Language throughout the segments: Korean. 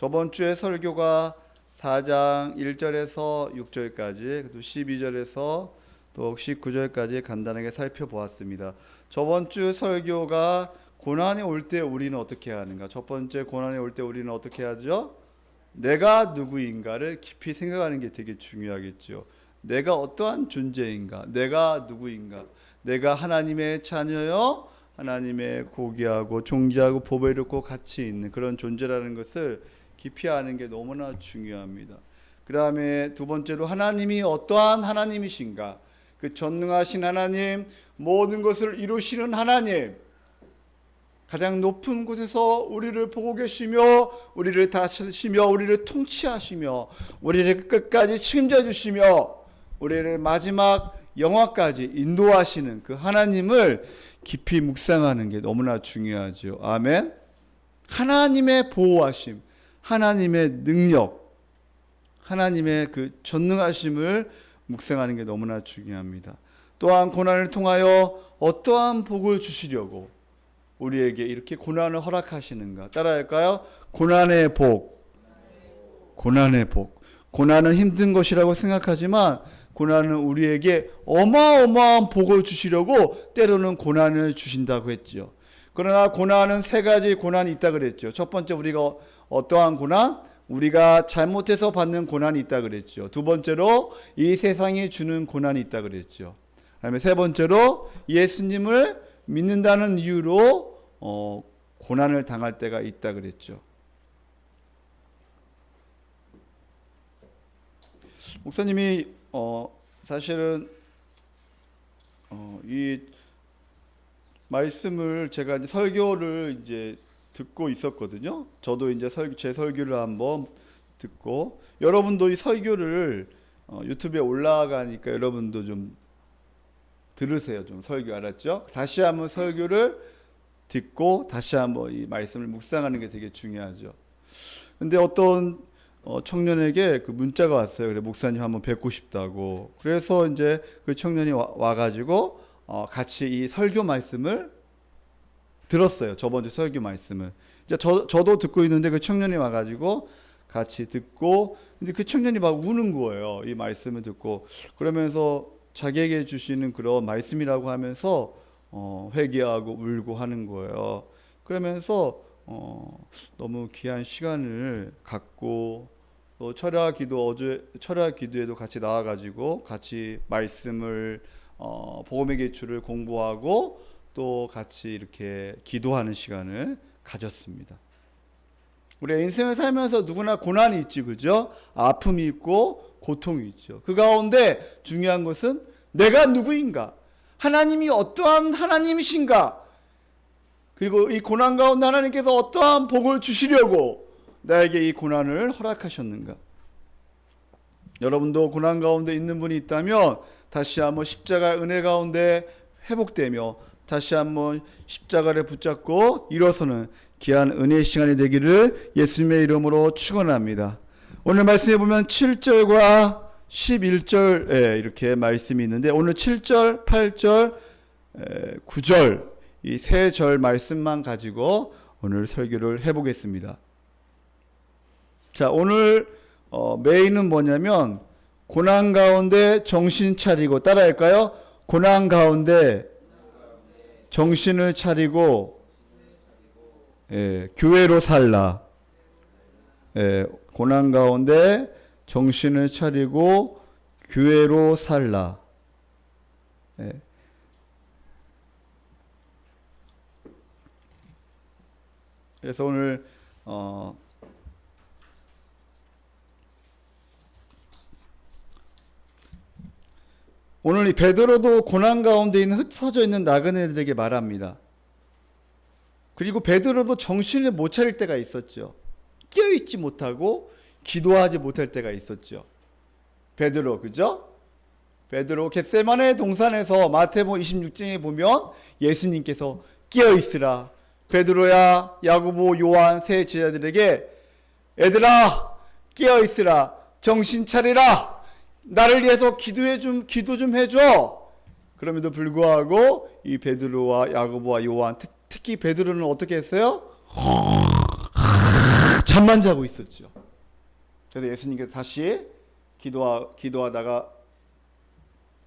저번 주에 설교가 4장 1절에서 6절까지, 또 12절에서 또 19절까지 간단하게 살펴보았습니다. 저번 주 설교가 고난이 올 때 우리는 어떻게 해야 하는가? 첫 번째, 고난이 올 때 우리는 어떻게 하죠? 내가 누구인가를 깊이 생각하는 게 되게 중요하겠죠. 내가 어떠한 존재인가? 내가 누구인가? 내가 하나님의 자녀요, 하나님의 고귀하고 존귀하고 보배를 입고 같이 있는 그런 존재라는 것을 깊이 아는 게 너무나 중요합니다. 그 다음에 두 번째로 하나님이 어떠한 하나님이신가? 그 전능하신 하나님, 모든 것을 이루시는 하나님, 가장 높은 곳에서 우리를 보고 계시며 우리를 다스리시며 우리를 통치하시며 우리를 끝까지 책임져 주시며 우리를 마지막 영화까지 인도하시는 그 하나님을 깊이 묵상하는 게 너무나 중요하죠. 아멘. 하나님의 보호하심, 하나님의 능력, 하나님의 그 전능하심을 묵상하는 게 너무나 중요합니다. 또한 고난을 통하여 어떠한 복을 주시려고 우리에게 이렇게 고난을 허락하시는가? 따라할까요? 고난의 복. 고난의 복. 고난은 힘든 것이라고 생각하지만 고난은 우리에게 어마어마한 복을 주시려고 때로는 고난을 주신다고 했죠. 그러나 고난은 세 가지 고난이 있다 그랬죠. 첫 번째, 우리가 어떠한 고난? 우리가 잘못해서 받는 고난이 있다 그랬죠. 두 번째로 이 세상이 주는 고난이 있다 그랬죠. 그다음에 세 번째로 예수님을 믿는다는 이유로 고난을 당할 때가 있다 그랬죠. 목사님이 사실은 이 말씀을 제가 이제 설교를 이제 듣고 있었거든요. 저도 이제 제 설교를 한번 듣고, 여러분도 이 설교를 유튜브에 올라가니까 여러분도 좀 들으세요. 좀 설교, 알았죠? 다시 한번 설교를 듣고 다시 한번 이 말씀을 묵상하는 게 되게 중요하죠. 근데 어떤 청년에게 그 문자가 왔어요. 그래, 목사님 한번 뵙고 싶다고. 그래서 이제 그 청년이 와가지고 같이 이 설교 말씀을 들었어요. 저번 주 설교 말씀을. 이제 저도 듣고 있는데 그 청년이 와가지고 같이 듣고, 근데 그 청년이 막 우는 거예요. 이 말씀을 듣고. 그러면서 자기에게 주시는 그런 말씀이라고 하면서 회개하고 울고 하는 거예요. 그러면서 너무 귀한 시간을 갖고, 또 철야 기도에도 같이 나와가지고 같이 말씀을 복음의 기초를 공부하고 또 같이 이렇게 기도하는 시간을 가졌습니다. 우리 인생을 살면서 누구나 고난이 있지, 그죠? 아픔이 있고 고통이 있죠. 그 가운데 중요한 것은 내가 누구인가? 하나님이 어떠한 하나님이신가? 그리고 이 고난 가운데 하나님께서 어떠한 복을 주시려고 나에게 이 고난을 허락하셨는가? 여러분도 고난 가운데 있는 분이 있다면 다시 한번 십자가의 은혜 가운데 회복되며 다시 한번 십자가를 붙잡고 일어서는 귀한 은혜의 시간이 되기를 예수님의 이름으로 축원합니다. 오늘 말씀해 보면 7절과 11절에 이렇게 말씀이 있는데, 오늘 7절, 8절, 9절 이 세 절 말씀만 가지고 오늘 설교를 해보겠습니다. 자, 오늘 메인은 뭐냐면 고난 가운데 정신 차리고, 따라할까요? 고난 가운데 정신을 차리고 교회로 살라. 고난 가운데 정신을 차리고 교회로 살라. 그래서 오늘 오늘 이 베드로도 고난 가운데 있는 흩어져 있는 나그네들에게 말합니다. 그리고 베드로도 정신을 못 차릴 때가 있었죠. 깨어있지 못하고 기도하지 못할 때가 있었죠. 베드로, 그죠? 베드로 겟세마네 동산에서 마태복음 26장에 보면 예수님께서 깨어있으라, 베드로야, 야고보, 요한 세 제자들에게 애들아 깨어있으라, 정신 차리라, 나를 위해서 기도 좀 해줘. 그럼에도 불구하고 이 베드로와 야고보와 요한, 특히 베드로는 어떻게 했어요? 잠만 자고 있었죠. 그래서 예수님께서 다시 기도하다가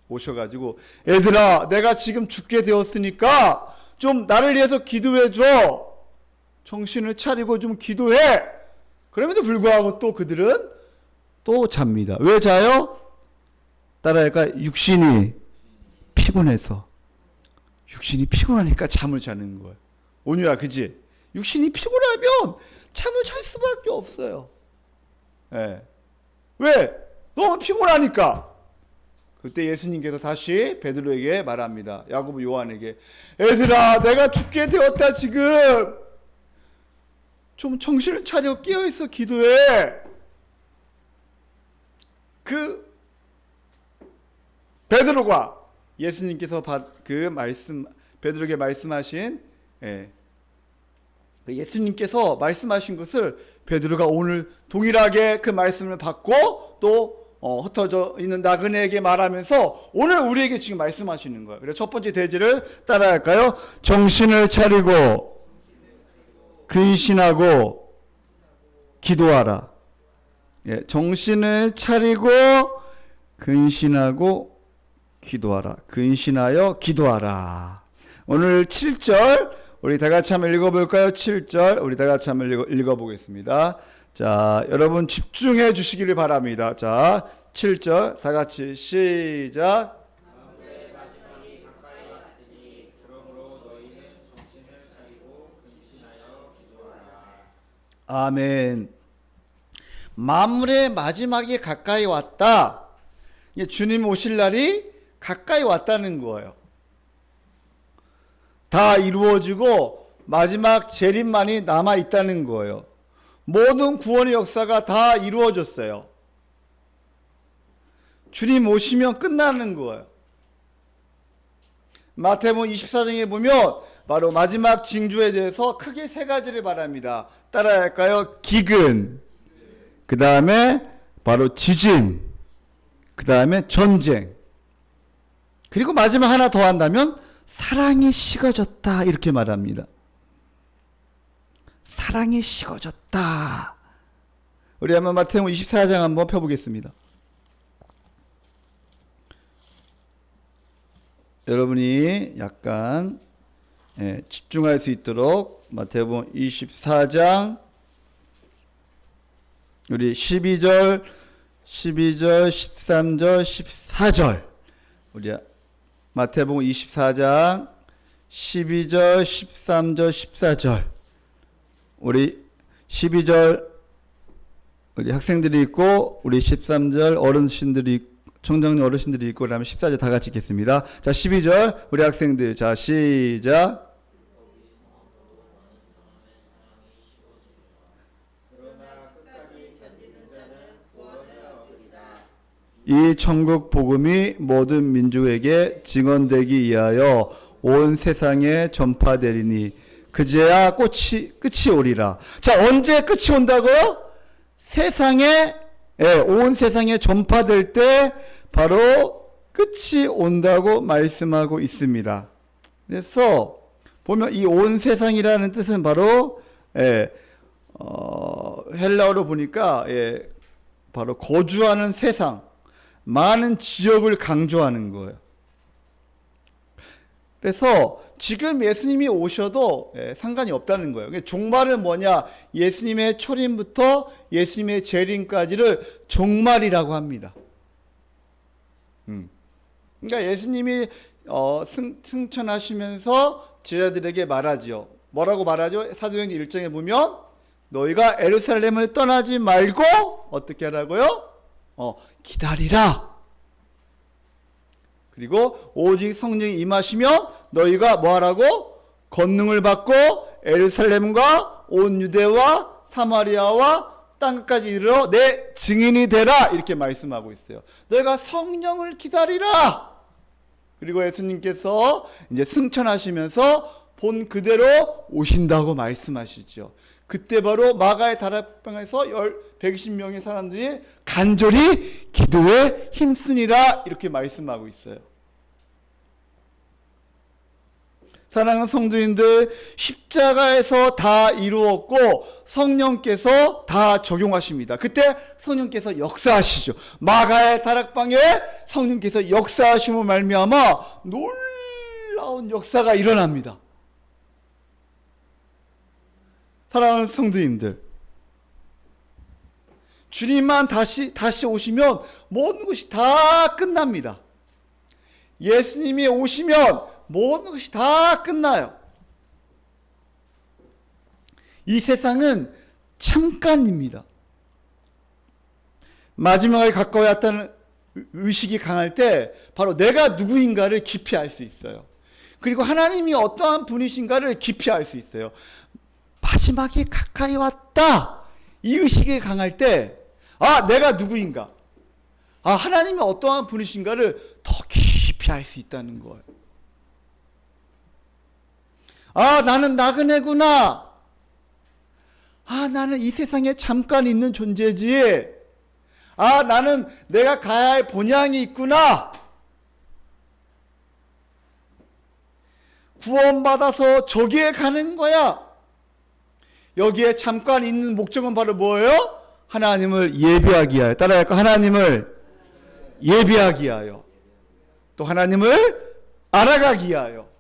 오셔가지고 얘들아 내가 지금 죽게 되었으니까 좀 나를 위해서 기도해줘. 정신을 차리고 좀 기도해. 그럼에도 불구하고 또 그들은 또 잡니다. 왜 자요? 따라할까? 육신이 피곤해서. 육신이 피곤하니까 잠을 자는 거예요. 온유야 그지? 육신이 피곤하면 잠을 잘 수밖에 없어요. 네. 왜? 너무 피곤하니까. 그때 예수님께서 다시 베드로에게 말합니다. 야고보 요한에게 얘들아 내가 죽게 되었다 지금. 좀 정신을 차려 깨어있어 기도해. 그 베드로가 예수님께서 그 말씀 베드로에게 말씀하신 예수님께서 말씀하신 것을 베드로가 오늘 동일하게 그 말씀을 받고 또 흩어져 있는 나그네에게 말하면서 오늘 우리에게 지금 말씀하시는 거예요. 그래서 첫 번째 대지를 따라할까요? 정신을 차리고 근신하고 기도하라. 정신을 차리고 근신하고 기도하라. 근신하여 기도하라. 오늘 7절 우리 다 같이 한번 읽어볼까요? 7절 우리 다 같이 한번 읽어보겠습니다. 자, 여러분 집중해 주시기를 바랍니다. 자, 7절 다 같이 시작. 아멘. 만물의 마지막이 가까이 왔다. 주님 오실 날이 가까이 왔다는 거예요. 다 이루어지고 마지막 재림만이 남아 있다는 거예요. 모든 구원의 역사가 다 이루어졌어요. 주님 오시면 끝나는 거예요. 마태복음 24장에 보면 바로 마지막 징조에 대해서 크게 세 가지를 말합니다. 따라할까요? 기근, 그 다음에 바로 지진, 그 다음에 전쟁, 그리고 마지막 하나 더 한다면 사랑이 식어졌다 이렇게 말합니다. 사랑이 식어졌다. 우리 한번 마태복음 24장 한번 펴보겠습니다. 여러분이 약간 집중할 수 있도록 마태복음 24장 우리 12절, 13절, 14절 우리 마태복음 24장 12절, 13절, 14절 우리 12절 우리 학생들이 있고 우리 13절 어르신들이 청장님 어르신들이 있고 그다음에 14절 다 같이 읽겠습니다. 자, 12절 우리 학생들 자 시작. 이 천국 복음이 모든 민족에게 증언되기 위하여 온 세상에 전파되리니 그제야 끝이 오리라. 자, 언제 끝이 온다고요? 온 세상에 전파될 때 바로 끝이 온다고 말씀하고 있습니다. 그래서 보면 이 온 세상이라는 뜻은 바로 헬라어로 보니까 바로 거주하는 세상, 많은 지역을 강조하는 거예요. 그래서 지금 예수님이 오셔도 상관이 없다는 거예요. 종말은 뭐냐? 예수님의 초림부터 예수님의 재림까지를 종말이라고 합니다. 그러니까 예수님이 승천하시면서 제자들에게 말하지요. 뭐라고 말하죠? 사도행전 1장에 보면 너희가 예루살렘을 떠나지 말고 어떻게 하라고요? 기다리라. 그리고 오직 성령이 임하시면 너희가 뭐하라고? 권능을 받고 예루살렘과 온 유대와 사마리아와 땅까지 이르러 내 증인이 되라 이렇게 말씀하고 있어요. 너희가 성령을 기다리라. 그리고 예수님께서 이제 승천하시면서 본 그대로 오신다고 말씀하시죠. 그때 바로 마가의 다락방에서 120명의 사람들이 간절히 기도에 힘쓰니라 이렇게 말씀하고 있어요. 사랑하는 성도님들, 십자가에서 다 이루었고 성령께서 다 적용하십니다. 그때 성령께서 역사하시죠. 마가의 다락방에 성령께서 역사하심으로 말미암아 놀라운 역사가 일어납니다. 사랑하는 성도님들, 주님만 다시 오시면 모든 것이 다 끝납니다. 예수님이 오시면 모든 것이 다 끝나요. 이 세상은 잠깐입니다. 마지막에 가까이 왔다는 의식이 강할 때 바로 내가 누구인가를 깊이 알 수 있어요. 그리고 하나님이 어떠한 분이신가를 깊이 알 수 있어요. 마지막에 가까이 왔다, 이 의식이 강할 때 내가 누구인가, 하나님이 어떠한 분이신가를 더 깊이 알 수 있다는 거예요. 나는 나그네구나. 나는 이 세상에 잠깐 있는 존재지. 나는 내가 가야 할 본향이 있구나. 구원받아서 저기에 가는 거야. 여기에 잠깐 있는 목적은 바로 뭐예요? 하나님을 예비하기 위하여. 따라할까? 하나님을 예비하기 위하여. 또 하나님을 알아가기 위하여.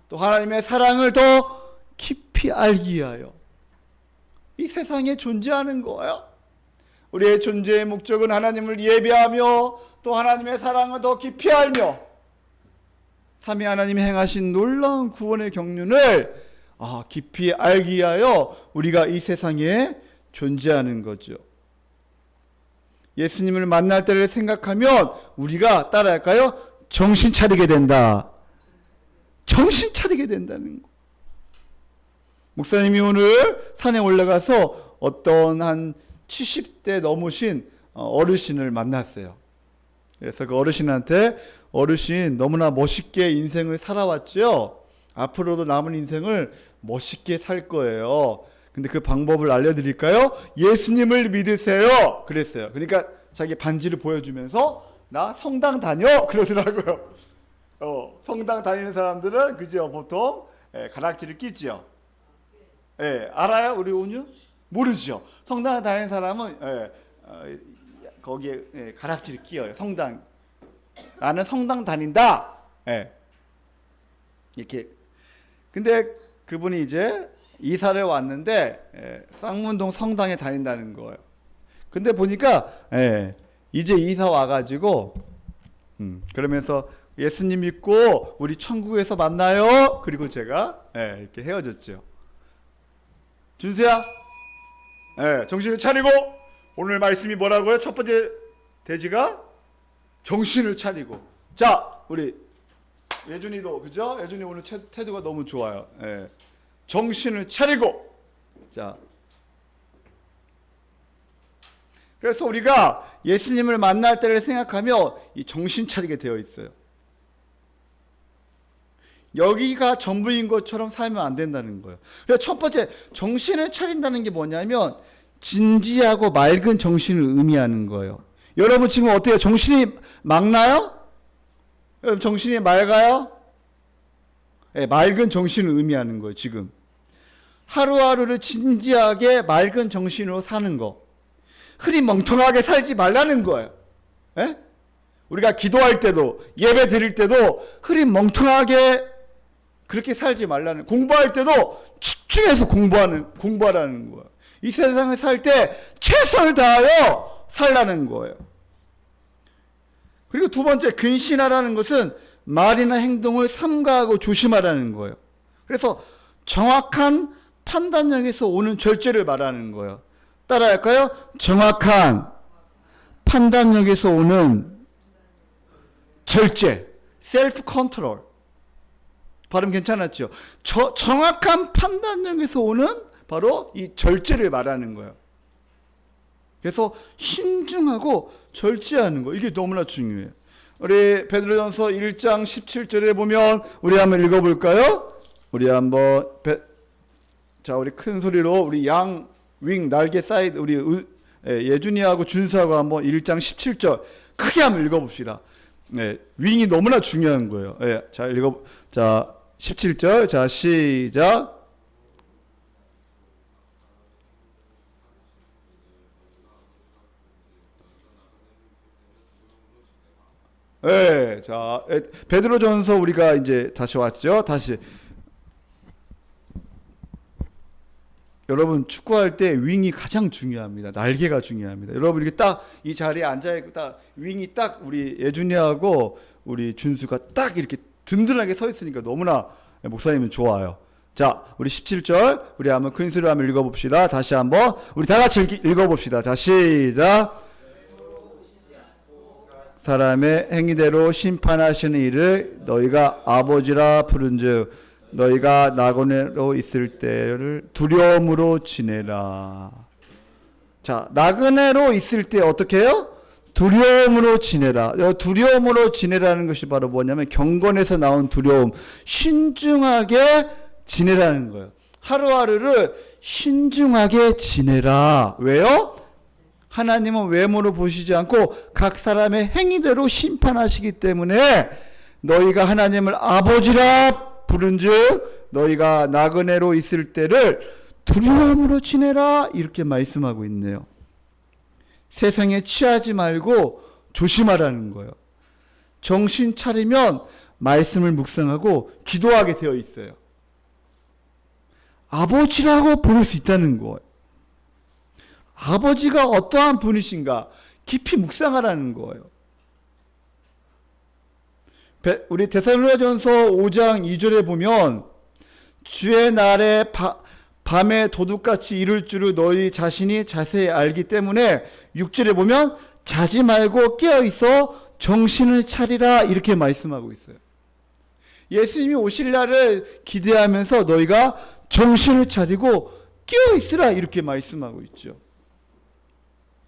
또 하나님의 사랑을 더 깊이 알기 위하여 이 세상에 존재하는 거예요. 우리의 존재의 목적은 하나님을 예배하며 또 하나님의 사랑을 더 깊이 알며 삼위 하나님이 행하신 놀라운 구원의 경륜을 깊이 알기 위하여 우리가 이 세상에 존재하는 거죠. 예수님을 만날 때를 생각하면 우리가 따라할까요? 정신 차리게 된다. 정신 차리게 된다는 거. 목사님이 오늘 산에 올라가서 어떤 한 70대 넘으신 어르신을 만났어요. 그래서 그 어르신한테, 어르신 너무나 멋있게 인생을 살아왔죠. 앞으로도 남은 인생을 멋있게 살 거예요. 근데 그 방법을 알려드릴까요? 예수님을 믿으세요. 그랬어요. 그러니까 자기 반지를 보여주면서 나 성당 다녀 그러더라고요. 성당 다니는 사람들은 그죠, 보통 가락지를 끼죠. 알아요, 우리 온유? 모르죠. 성당 다니는 사람은 거기에 가락지를 끼어요. 성당. 나는 성당 다닌다. 이렇게. 근데 그분이 이제 이사를 왔는데 쌍문동 성당에 다닌다는 거예요. 근데 보니까 이제 이사 와가지고 그러면서 예수님 믿고 우리 천국에서 만나요. 그리고 제가 이렇게 헤어졌죠. 준수야, 정신을 차리고. 오늘 말씀이 뭐라고요? 첫 번째 대지가 정신을 차리고. 자, 우리 예준이도 그죠? 예준이 오늘 태도가 너무 좋아요. 정신을 차리고. 자, 그래서 우리가 예수님을 만날 때를 생각하며 이 정신 차리게 되어 있어요. 여기가 전부인 것처럼 살면 안 된다는 거예요. 그래서 첫 번째 정신을 차린다는 게 뭐냐면 진지하고 맑은 정신을 의미하는 거예요. 여러분 지금 어때요? 정신이 맑나요? 여러분 정신이 맑아요? 맑은 정신을 의미하는 거예요. 지금 하루하루를 진지하게 맑은 정신으로 사는 거. 흐리멍텅하게 살지 말라는 거예요. 우리가 기도할 때도 예배 드릴 때도 흐리멍텅하게 그렇게 살지 말라는, 공부할 때도 집중해서 공부하라는 거예요. 이 세상을 살 때 최선을 다하여 살라는 거예요. 그리고 두 번째, 근신하라는 것은 말이나 행동을 삼가하고 조심하라는 거예요. 그래서 정확한 판단력에서 오는 절제를 말하는 거예요. 따라할까요? 정확한 판단력에서 오는 절제, 셀프 컨트롤. 발음 괜찮았죠? 정확한 판단력에서 오는 바로 이 절제를 말하는 거예요. 그래서 신중하고 절제하는 거, 이게 너무나 중요해요. 우리 베드로전서 1장 17절에 보면 우리 한번 읽어볼까요? 우리 한번 우리 큰 소리로 우리 윙 날개 사이드 우리 예준이하고 준수하고 한번 1장 17절 크게 한번 읽어봅시다. 윙이 너무나 중요한 거예요. 자, 17절. 자, 시작. 네, 자, 베드로전서 우리가 이제 다시 왔죠. 다시. 여러분 축구할 때 윙이 가장 중요합니다. 날개가 중요합니다. 여러분 이렇게 딱 이 자리에 앉아 있고 딱 윙이 딱 우리 예준이하고 우리 준수가 딱 이렇게 든든하게 서 있으니까 너무나 목사님은 좋아요. 자, 우리 17절 우리 한번 큰 소리로 한번 읽어봅시다. 다시 한번 우리 다 같이 읽어봅시다. 자, 시작. 사람의 행위대로 심판하시는 이를 너희가 아버지라 부른즉 너희가 나그네로 있을 때를 두려움으로 지내라. 자, 나그네로 있을 때 어떻게 해요? 두려움으로 지내라. 두려움으로 지내라는 것이 바로 뭐냐면 경건에서 나온 두려움, 신중하게 지내라는 거예요. 하루하루를 신중하게 지내라. 왜요? 하나님은 외모로 보시지 않고 각 사람의 행위대로 심판하시기 때문에 너희가 하나님을 아버지라 부른즉 너희가 나그네로 있을 때를 두려움으로 지내라 이렇게 말씀하고 있네요. 세상에 취하지 말고 조심하라는 거예요. 정신 차리면 말씀을 묵상하고 기도하게 되어 있어요. 아버지라고 부를 수 있다는 거예요. 아버지가 어떠한 분이신가 깊이 묵상하라는 거예요. 우리 데살로니가전서 5장 2절에 보면 주의 날에 밤에 도둑같이 이룰 줄을 너희 자신이 자세히 알기 때문에 6절에 보면 자지 말고 깨어있어 정신을 차리라 이렇게 말씀하고 있어요. 예수님이 오실 날을 기대하면서 너희가 정신을 차리고 깨어있으라 이렇게 말씀하고 있죠.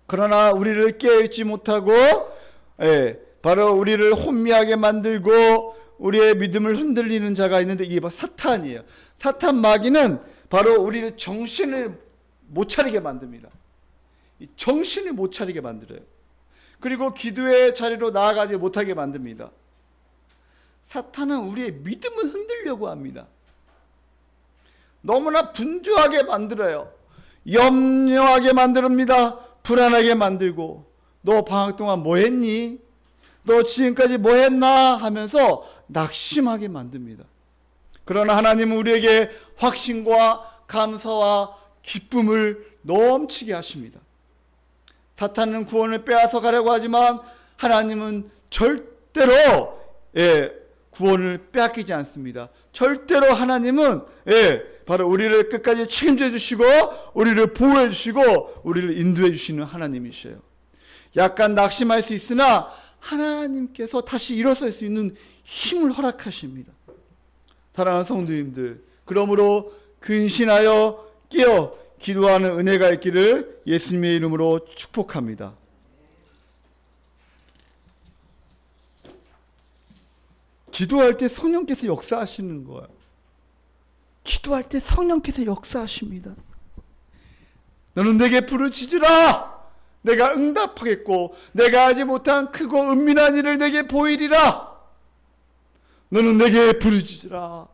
그러나 우리를 깨어있지 못하고 바로 우리를 혼미하게 만들고 우리의 믿음을 흔들리는 자가 있는데 이게 바로 사탄이에요. 사탄 마귀는 바로 우리를 정신을 못 차리게 만듭니다. 정신을 못 차리게 만들어요. 그리고 기도의 자리로 나아가지 못하게 만듭니다. 사탄은 우리의 믿음을 흔들려고 합니다. 너무나 분주하게 만들어요. 염려하게 만듭니다. 불안하게 만들고 너 방학 동안 뭐 했니? 너 지금까지 뭐 했나? 하면서 낙심하게 만듭니다. 그러나 하나님은 우리에게 확신과 감사와 기쁨을 넘치게 하십니다. 사탄은 구원을 빼앗아 가려고 하지만 하나님은 절대로 구원을 빼앗기지 않습니다. 절대로 하나님은 바로 우리를 끝까지 책임져 주시고 우리를 보호해 주시고 우리를 인도해 주시는 하나님이셔요. 약간 낙심할 수 있으나 하나님께서 다시 일어설 수 있는 힘을 허락하십니다. 사랑하는 성도님들, 그러므로 근신하여 깨어 기도하는 은혜가 있기를 예수님의 이름으로 축복합니다. 기도할 때 성령께서 역사하시는 거예요. 기도할 때 성령께서 역사하십니다. 너는 내게 부르짖으라. 내가 응답하겠고 내가 하지 못한 크고 은밀한 일을 내게 보이리라. 너는 내게 부르짖으라.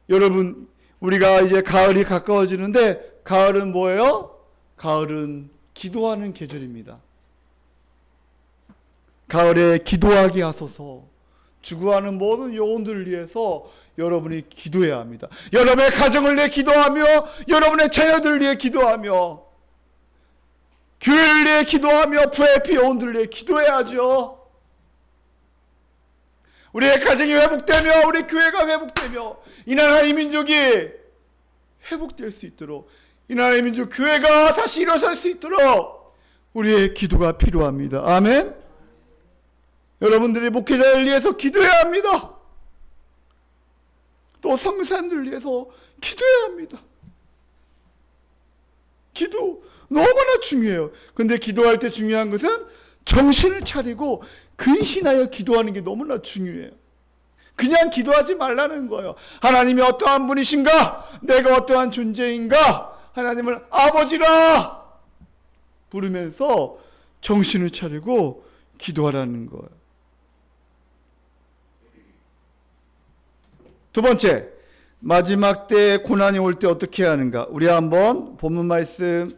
여러분, 우리가 이제 가을이 가까워지는데 가을은 뭐예요? 가을은 기도하는 계절입니다. 가을에 기도하게 하소서. 주구하는 모든 영혼들을 위해서 여러분이 기도해야 합니다. 여러분의 가정을 위해 기도하며 여러분의 자녀들을 위해 기도하며 교회를 위해 기도하며 VIP 영혼들을 위해 기도해야죠. 우리의 가정이 회복되며 우리 교회가 회복되며 이 나라의 민족이 회복될 수 있도록 이 나라의 민족 교회가 다시 일어설 수 있도록 우리의 기도가 필요합니다. 아멘. 여러분들이 목회자를 위해서 기도해야 합니다. 또 성도님들을 위해서 기도해야 합니다. 기도 너무나 중요해요. 근데 기도할 때 중요한 것은 정신을 차리고 근신하여 기도하는 게 너무나 중요해요. 그냥 기도하지 말라는 거예요. 하나님이 어떠한 분이신가? 내가 어떠한 존재인가? 하나님을 아버지라 부르면서 정신을 차리고 기도하라는 거예요. 두 번째, 마지막 때 고난이 올 때 어떻게 해야 하는가? 우리 한번 본문 말씀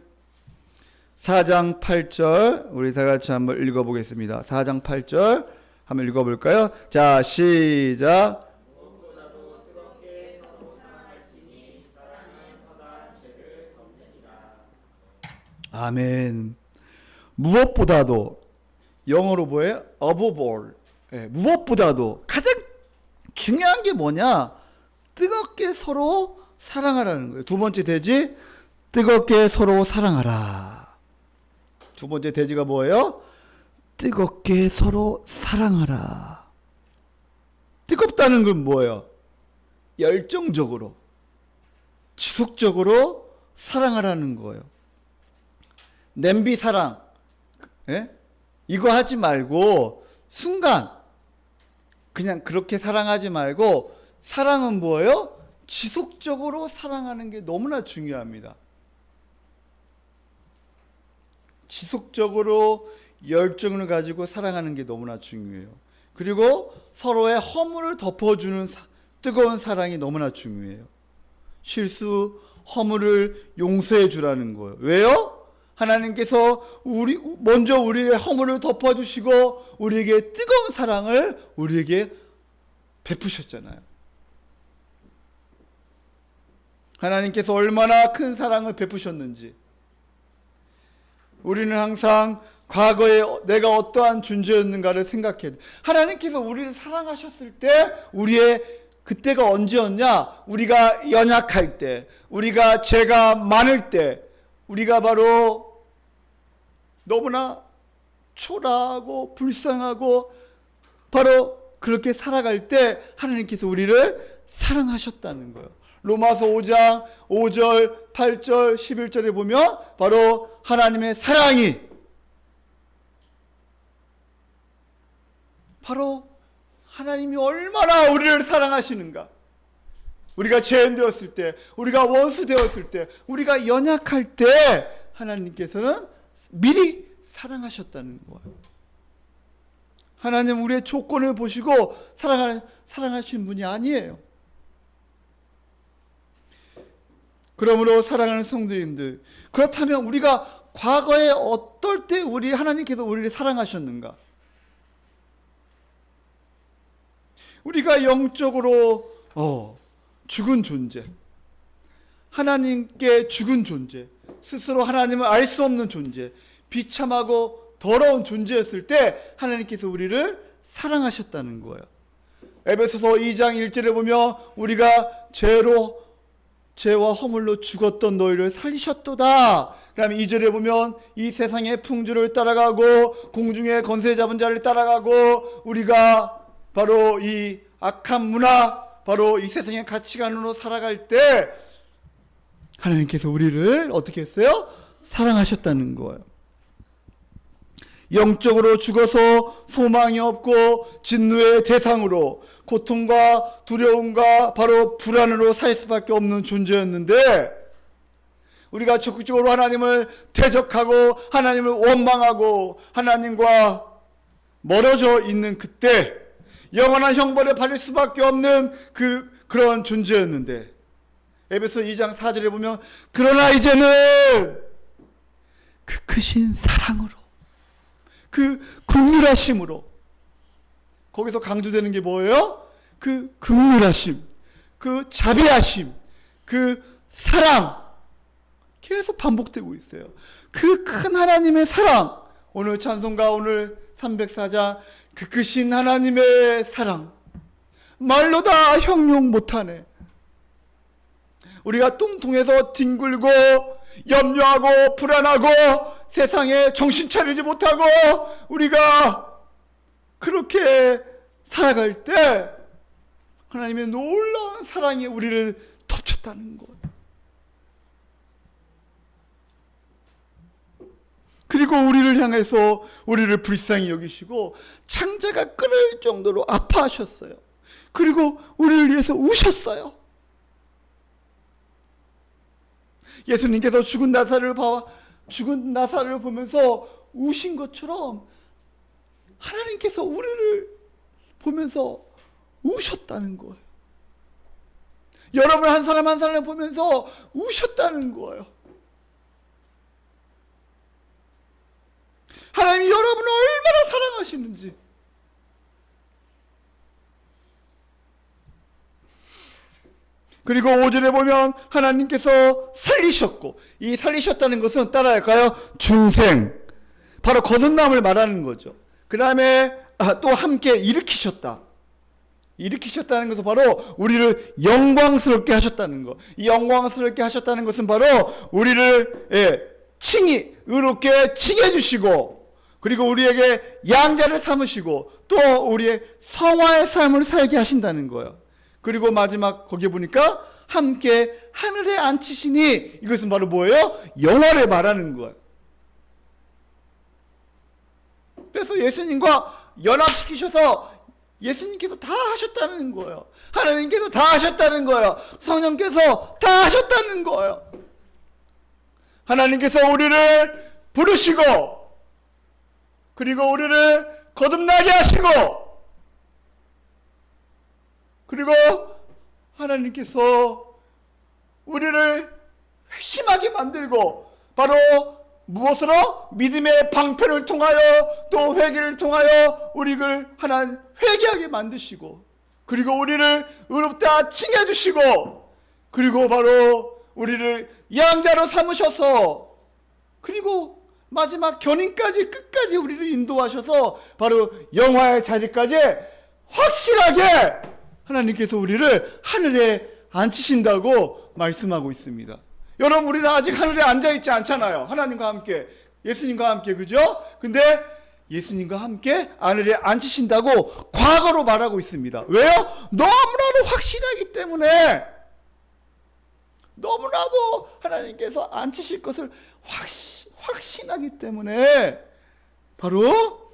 4장 8절 우리 다 같이 한번 읽어보겠습니다. 4장 8절 한번 읽어볼까요? 자, 시작. 아멘. 무엇보다도, 영어로 뭐예요? above all. 무엇보다도 가장 중요한 게 뭐냐? 뜨겁게 서로 사랑하라는 거예요. 두 번째 대지, 뜨겁게 서로 사랑하라. 두 번째 대지가 뭐예요? 뜨겁게 서로 사랑하라. 뜨겁다는 건 뭐예요? 열정적으로, 지속적으로 사랑하라는 거예요. 냄비 사랑, 이거 하지 말고 순간 그냥 그렇게 사랑하지 말고, 사랑은 뭐예요? 지속적으로 사랑하는 게 너무나 중요합니다. 지속적으로 열정을 가지고 사랑하는 게 너무나 중요해요. 그리고 서로의 허물을 덮어주는 뜨거운 사랑이 너무나 중요해요. 실수, 허물을 용서해 주라는 거예요. 왜요? 하나님께서 먼저 우리의 허물을 덮어주시고 우리에게 뜨거운 사랑을 우리에게 베푸셨잖아요. 하나님께서 얼마나 큰 사랑을 베푸셨는지. 우리는 항상 과거에 내가 어떠한 존재였는가를 생각해야 돼. 하나님께서 우리를 사랑하셨을 때 우리의 그때가 언제였냐? 우리가 연약할 때, 우리가 죄가 많을 때, 우리가 바로 너무나 초라하고 불쌍하고 바로 그렇게 살아갈 때 하나님께서 우리를 사랑하셨다는 거예요. 로마서 5장 5절, 8절, 11절에 보면 바로 하나님의 사랑이 바로 하나님이 얼마나 우리를 사랑하시는가. 우리가 죄인 되었을 때, 우리가 원수 되었을 때, 우리가 연약할 때 하나님께서는 미리 사랑하셨다는 거예요. 하나님 우리의 조건을 보시고 사랑하시는 분이 아니에요. 그러므로 사랑하는 성도님들, 그렇다면 우리가 과거에 어떨 때 하나님께서 우리를 사랑하셨는가? 우리가 영적으로 죽은 존재, 하나님께 죽은 존재, 스스로 하나님을 알 수 없는 존재, 비참하고 더러운 존재였을 때 하나님께서 우리를 사랑하셨다는 거예요. 에베소서 2장 1절에 보면 우리가 죄와 허물로 죽었던 너희를 살리셨도다. 그다음에 2절에 보면 이 세상의 풍조를 따라가고 공중의 권세 잡은 자를 따라가고 우리가 바로 이 악한 문화, 바로 이 세상의 가치관으로 살아갈 때 하나님께서 우리를 어떻게 했어요? 사랑하셨다는 거예요. 영적으로 죽어서 소망이 없고 진노의 대상으로 고통과 두려움과 바로 불안으로 살 수밖에 없는 존재였는데 우리가 적극적으로 하나님을 대적하고 하나님을 원망하고 하나님과 멀어져 있는 그때 영원한 형벌을 받을 수밖에 없는 그런 존재였는데 에베소 2장 4절에 보면 그러나 이제는 그 크신 사랑으로 그 긍휼하심으로 거기서 강조되는 게 뭐예요? 그 긍휼하심, 그 자비하심, 그 사랑 계속 반복되고 있어요. 그 큰 하나님의 사랑, 오늘 찬송가 오늘 304장 그 크신 하나님의 사랑 말로 다 형용 못하네. 우리가 뚱뚱해서 뒹굴고 염려하고 불안하고 세상에 정신 차리지 못하고 우리가 그렇게 살아갈 때 하나님의 놀라운 사랑이 우리를 덮쳤다는 것. 그리고 우리를 향해서 우리를 불쌍히 여기시고 창자가 끓을 정도로 아파하셨어요. 그리고 우리를 위해서 우셨어요. 예수님께서 죽은 나사로를 보면서 우신 것처럼 하나님께서 우리를 보면서 우셨다는 거예요. 여러분 한 사람 한 사람 보면서 우셨다는 거예요. 하나님이 여러분을 얼마나 사랑하시는지. 그리고 5절에 보면 하나님께서 살리셨고, 이 살리셨다는 것은 따라할까요? 중생, 바로 거듭남을 말하는 거죠. 그 다음에 또 함께 일으키셨다. 일으키셨다는 것은 바로 우리를 영광스럽게 하셨다는 것. 이 영광스럽게 하셨다는 것은 바로 우리를 칭히 의롭게 칭해 주시고, 그리고 우리에게 양자를 삼으시고, 또 우리의 성화의 삶을 살게 하신다는 거예요. 그리고 마지막 거기에 보니까 함께 하늘에 앉히시니, 이것은 바로 뭐예요? 영화를 말하는 거예요. 그래서 예수님과 연합시키셔서 예수님께서 다 하셨다는 거예요. 하나님께서 다 하셨다는 거예요. 성령께서 다 하셨다는 거예요. 하나님께서 우리를 부르시고, 그리고 우리를 거듭나게 하시고, 그리고 하나님께서 우리를 회심하게 만들고, 바로 무엇으로? 믿음의 방편을 통하여, 또 회개를 통하여 우리를 하나님 회개하게 만드시고, 그리고 우리를 의롭다 칭해 주시고, 그리고 바로 우리를 양자로 삼으셔서, 그리고 마지막 견인까지 끝까지 우리를 인도하셔서 바로 영화의 자리까지 확실하게 하나님께서 우리를 하늘에 앉히신다고 말씀하고 있습니다. 여러분, 우리는 아직 하늘에 앉아있지 않잖아요. 하나님과 함께, 예수님과 함께, 그죠? 근데 예수님과 함께 하늘에 앉히신다고 과거로 말하고 있습니다. 왜요? 너무나도 확실하기 때문에, 너무나도 하나님께서 앉히실 것을 확신하기 때문에 바로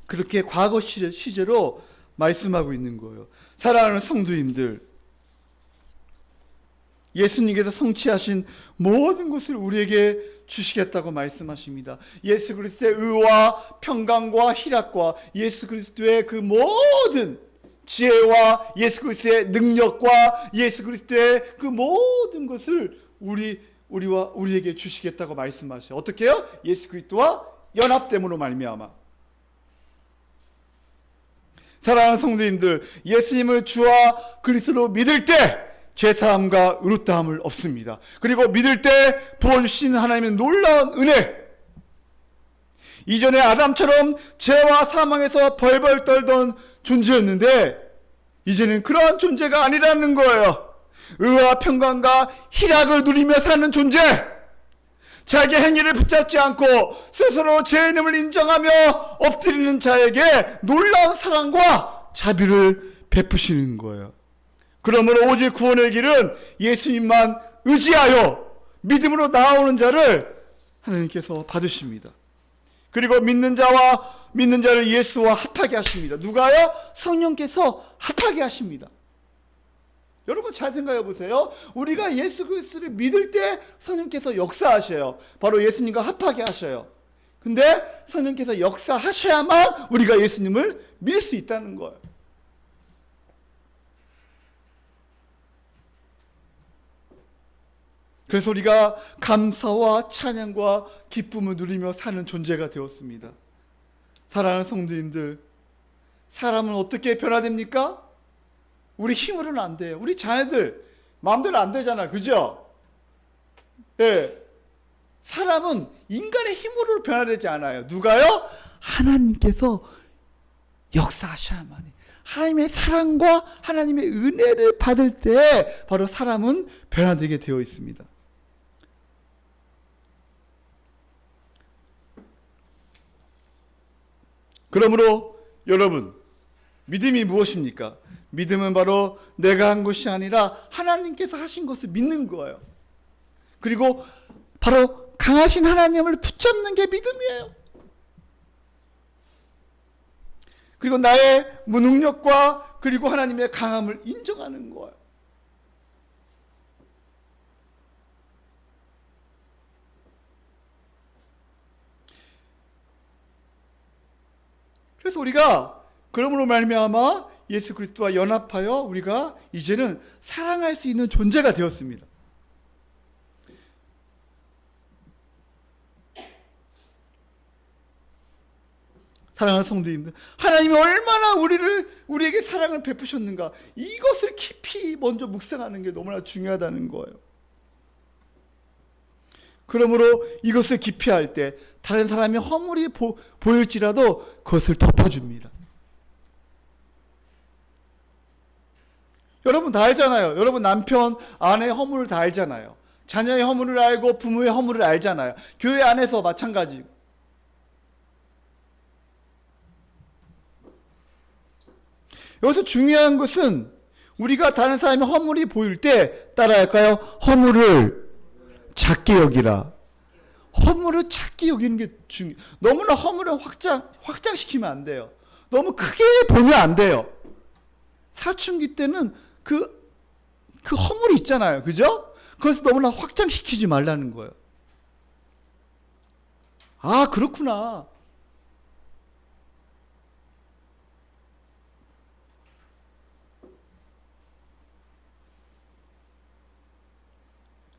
그렇게 과거 시제로 말씀하고 있는 거예요. 사랑하는 성도님들, 예수님께서 성취하신 모든 것을 우리에게 주시겠다고 말씀하십니다. 예수 그리스도의 의와 평강과 희락과 예수 그리스도의 그 모든 지혜와 예수 그리스도의 능력과 예수 그리스도의 그 모든 것을 우리에게 주시겠다고 말씀하셔요. 어떻게 해요? 예수 그리스도와 연합됨으로 말미암아. 사랑하는 성도님들, 예수님을 주와 그리스도로 믿을 때 죄사함과 의롭다함을 얻습니다. 그리고 믿을 때 부어주신 하나님의 놀라운 은혜, 이전에 아담처럼 죄와 사망에서 벌벌 떨던 존재였는데 이제는 그러한 존재가 아니라는 거예요. 의와 평강과 희락을 누리며 사는 존재, 자기 행위를 붙잡지 않고 스스로 죄인임을 인정하며 엎드리는 자에게 놀라운 사랑과 자비를 베푸시는 거예요. 그러므로 오직 구원의 길은 예수님만 의지하여 믿음으로 나아오는 자를 하나님께서 받으십니다. 그리고 믿는 자를 예수와 합하게 하십니다. 누가요? 성령께서 합하게 하십니다. 여러분 잘 생각해 보세요. 우리가 예수 그리스도를 믿을 때 성령께서 역사하셔요. 바로 예수님과 합하게 하셔요. 근데 성령께서 역사하셔야만 우리가 예수님을 믿을 수 있다는 거예요. 그래서 우리가 감사와 찬양과 기쁨을 누리며 사는 존재가 되었습니다. 사랑하는 성도님들, 사람은 어떻게 변화됩니까? 우리 힘으로는 안 돼요. 우리 자녀들 마음대로 안 되잖아, 그죠? 예. 사람은 인간의 힘으로 변화되지 않아요. 누가요? 하나님께서 역사하셔야만 해요. 하나님의 사랑과 하나님의 은혜를 받을 때 바로 사람은 변화되게 되어 있습니다. 그러므로 여러분, 믿음이 무엇입니까? 믿음은 바로 내가 한 것이 아니라 하나님께서 하신 것을 믿는 거예요. 그리고 바로 강하신 하나님을 붙잡는 게 믿음이에요. 그리고 나의 무능력과 그리고 하나님의 강함을 인정하는 거예요. 그래서 우리가 그러므로 말미암아 예수 그리스도와 연합하여 우리가 이제는 사랑할 수 있는 존재가 되었습니다. 사랑하는 성도님들, 하나님이 얼마나 우리에게 사랑을 베푸셨는가, 이것을 깊이 먼저 묵상하는 게 너무나 중요하다는 거예요. 그러므로 이것을 깊이 할 때 다른 사람이 허물이 보일지라도 그것을 덮어줍니다. 여러분 다 알잖아요. 여러분 남편, 아내의 허물을 다 알잖아요. 자녀의 허물을 알고 부모의 허물을 알잖아요. 교회 안에서 마찬가지고. 여기서 중요한 것은 우리가 다른 사람의 허물이 보일 때 따라할까요? 허물을 작게 여기라. 허물을 작게 여기는 게 중요해요. 너무나 허물을 확장시키면 안 돼요. 너무 크게 보면 안 돼요. 사춘기 때는 그 허물이 있잖아요. 그죠? 그래서 너무나 확장시키지 말라는 거예요. 아, 그렇구나.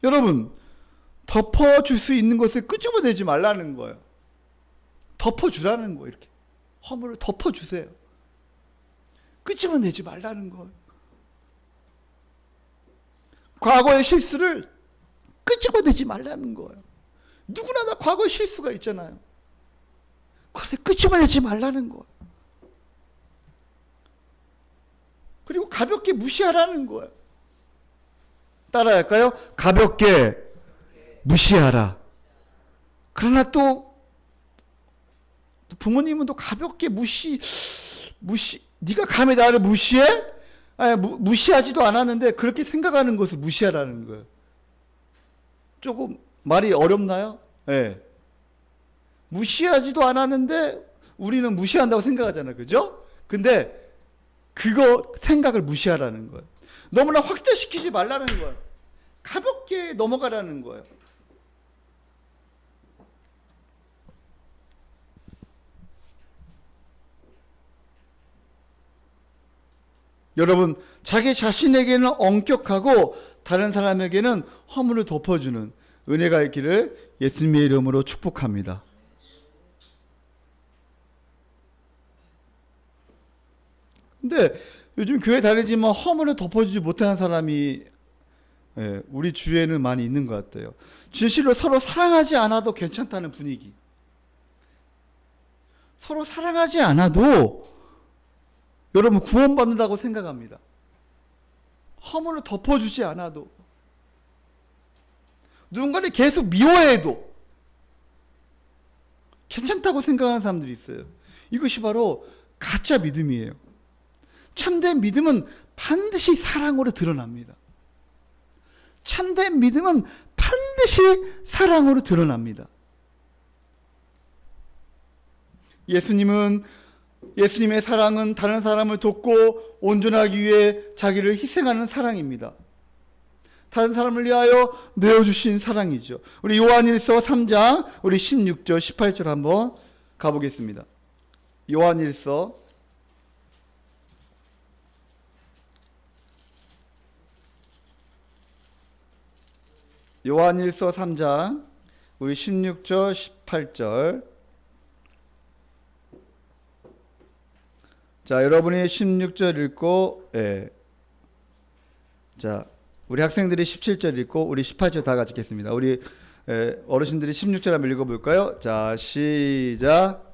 여러분, 덮어줄 수 있는 것을 끄집어내지 말라는 거예요. 덮어주라는 거예요. 이렇게 허물을 덮어주세요. 끄집어내지 말라는 거예요. 과거의 실수를 끄집어내지 말라는 거예요. 누구나 다 과거의 실수가 있잖아요. 그것을 끄집어내지 말라는 거예요. 그리고 가볍게 무시하라는 거예요. 따라할까요? 가볍게 무시하라. 그러나 또 부모님은 또 가볍게 네가 감히 나를 무시해? 아니, 무시하지도 않았는데 그렇게 생각하는 것을 무시하라는 거예요. 조금 말이 어렵나요? 네. 무시하지도 않았는데 우리는 무시한다고 생각하잖아요. 그죠? 근데 그거 생각을 무시하라는 거예요. 너무나 확대시키지 말라는 거예요. 가볍게 넘어가라는 거예요. 여러분, 자기 자신에게는 엄격하고 다른 사람에게는 허물을 덮어주는 은혜가 있기를 예수님의 이름으로 축복합니다. 근데 요즘 교회 다니지만 허물을 덮어주지 못하는 사람이 우리 주위에는 많이 있는 것 같아요. 진실로 서로 사랑하지 않아도 괜찮다는 분위기. 서로 사랑하지 않아도 여러분 구원받는다고 생각합니다. 허물을 덮어주지 않아도, 누군가를 계속 미워해도 괜찮다고 생각하는 사람들이 있어요. 이것이 바로 가짜 믿음이에요. 참된 믿음은 반드시 사랑으로 드러납니다. 참된 믿음은 반드시 사랑으로 드러납니다. 예수님의 사랑은 다른 사람을 돕고 온전하기 위해 자기를 희생하는 사랑입니다. 다른 사람을 위하여 내어주신 사랑이죠. 우리 요한일서 3장 우리 16절 18절 한번 가보겠습니다. 요한일서 3장 우리 16절 18절. 자, 여러분이 16절 읽고, 자, 우리 학생들이 17절 읽고 우리 18절 다 같이 읽겠습니다. 우리 어르신들이 16절 한번 읽어볼까요? 자, 시작.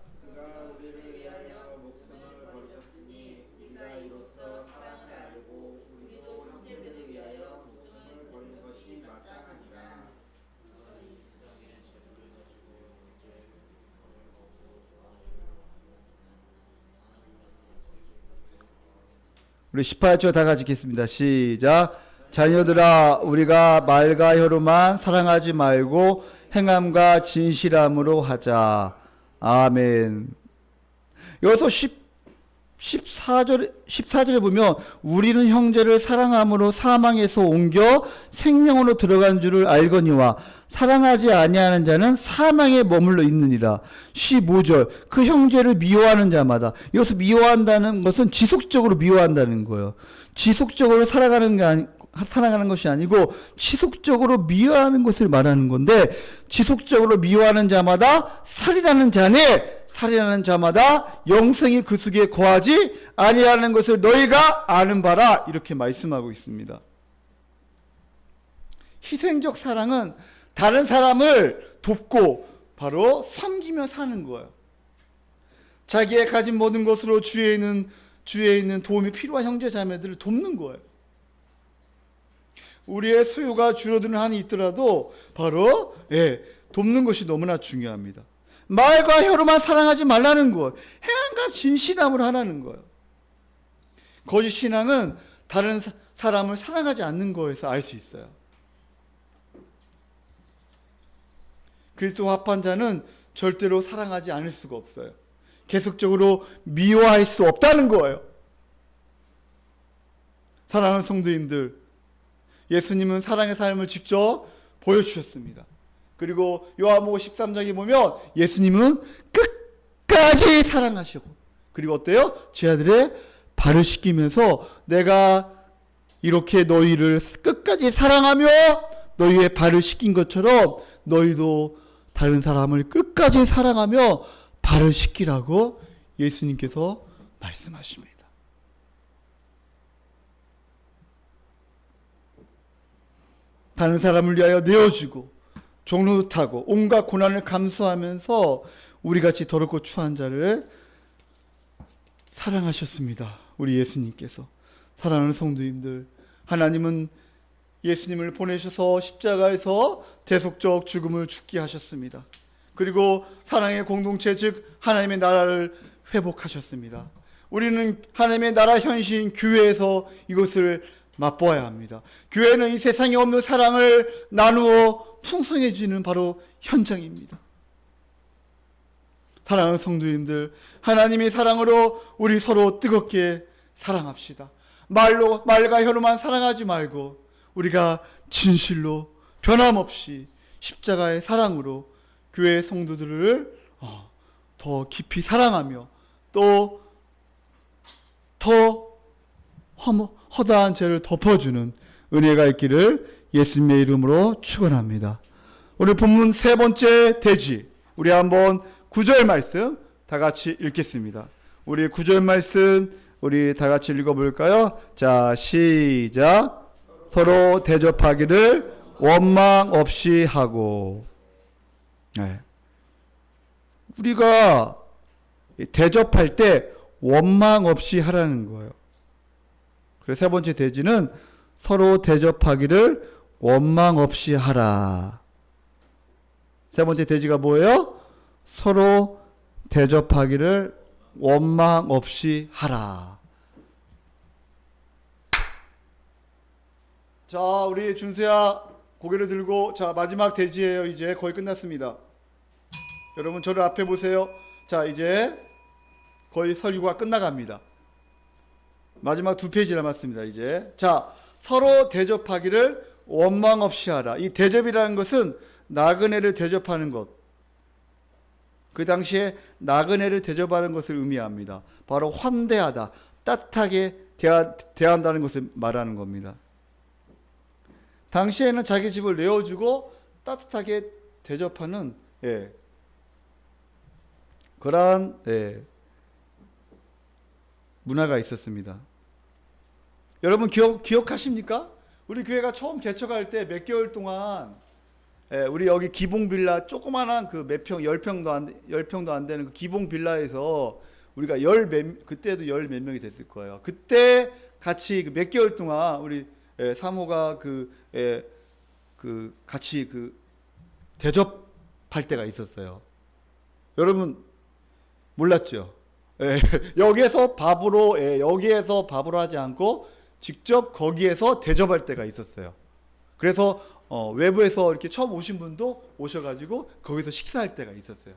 우리 18절 다 같이 읽겠습니다. 시작. 자녀들아, 우리가 말과 혀로만 사랑하지 말고 행함과 진실함으로 하자. 아멘. 여기서 14절에 보면 우리는 형제를 사랑함으로 사망에서 옮겨 생명으로 들어간 줄을 알거니와 사랑하지 아니하는 자는 사망에 머물러 있느니라. 15절 그 형제를 미워하는 자마다, 여기서 미워한다는 것은 지속적으로 미워한다는 거예요. 지속적으로 사랑하는 것이 아니고 지속적으로 미워하는 것을 말하는 건데, 지속적으로 미워하는 자마다 살인하는 자마다 영생이 그 속에 거하지 아니하는 것을 너희가 아는 바라, 이렇게 말씀하고 있습니다. 희생적 사랑은 다른 사람을 돕고 바로 섬기며 사는 거예요. 자기의 가진 모든 것으로 주위에 있는 도움이 필요한 형제 자매들을 돕는 거예요. 우리의 소유가 줄어드는 한이 있더라도 바로 돕는 것이 너무나 중요합니다. 말과 혀로만 사랑하지 말라는 것, 행함과 진실함으로 하라는 거예요. 거짓 신앙은 다른 사람을 사랑하지 않는 거에서 알 수 있어요. 그리스도 합한 자는 절대로 사랑하지 않을 수가 없어요. 계속적으로 미워할 수 없다는 거예요. 사랑하는 성도님들, 예수님은 사랑의 삶을 직접 보여주셨습니다. 그리고 요한복음 13장에 보면 예수님은 끝까지 사랑하시고, 그리고 어때요? 제 아들의 발을 씻기면서 내가 이렇게 너희를 끝까지 사랑하며 너희의 발을 씻긴 것처럼 너희도 다른 사람을 끝까지 사랑하며 발을 씻기라고 예수님께서 말씀하십니다. 다른 사람을 위하여 내어주고 종로도 타고 온갖 고난을 감수하면서 우리같이 더럽고 추한 자를 사랑하셨습니다. 우리 예수님께서. 사랑하는 성도님들, 하나님은 예수님을 보내셔서 십자가에서 대속적 죽음을 죽게 하셨습니다. 그리고 사랑의 공동체, 즉 하나님의 나라를 회복하셨습니다. 우리는 하나님의 나라 현시인 교회에서 이것을 맛보아야 합니다. 교회는 이 세상에 없는 사랑을 나누어 풍성해지는 바로 현장입니다. 사랑하는 성도님들, 하나님의 사랑으로 우리 서로 뜨겁게 사랑합시다. 말과 혀로만 사랑하지 말고 우리가 진실로 변함없이 십자가의 사랑으로 교회 성도들을 더 깊이 사랑하며 또 더 허다한 죄를 덮어주는 은혜가 있기를 예수님의 이름으로 축원합니다. 오늘 본문 세 번째 대지, 우리 한번 9절 말씀 다 같이 읽겠습니다. 우리 9절 말씀 우리 다 같이 읽어볼까요? 자, 시작. 서로 대접하기를 원망 없이 하고. 우리가 대접할 때 원망 없이 하라는 거예요. 그래서 세 번째 대지는 서로 대접하기를 원망 없이 하라. 세 번째 대지가 뭐예요? 서로 대접하기를 원망 없이 하라. 자, 우리 준수야 고개를 들고, 자, 마지막 대지예요. 이제 거의 끝났습니다. 여러분 저를 앞에 보세요. 자, 이제 거의 설교가 끝나갑니다. 마지막 2페이지 남았습니다. 이제 자, 서로 대접하기를 원망 없이 하라. 이 대접이라는 것은 나그네를 대접하는 것, 그 당시에 나그네를 대접하는 것을 의미합니다. 바로 환대하다, 따뜻하게 대한다는 것을 말하는 겁니다. 당시에는 자기 집을 내어주고 따뜻하게 대접하는 그러한 문화가 있었습니다. 여러분 기억하십니까? 우리 교회가 처음 개척할 때 몇 개월 동안 우리 여기 기봉 빌라 조그만한 그 몇 평, 10평도 안 되는 그 기봉 빌라에서 우리가 그때도 열 몇 명이 됐을 거예요. 그때 같이 몇 개월 동안 우리 사모가 같이 대접할 때가 있었어요. 여러분 몰랐죠? 여기에서 밥으로 하지 않고 직접 거기에서 대접할 때가 있었어요. 그래서 외부에서 이렇게 처음 오신 분도 오셔가지고 거기서 식사할 때가 있었어요.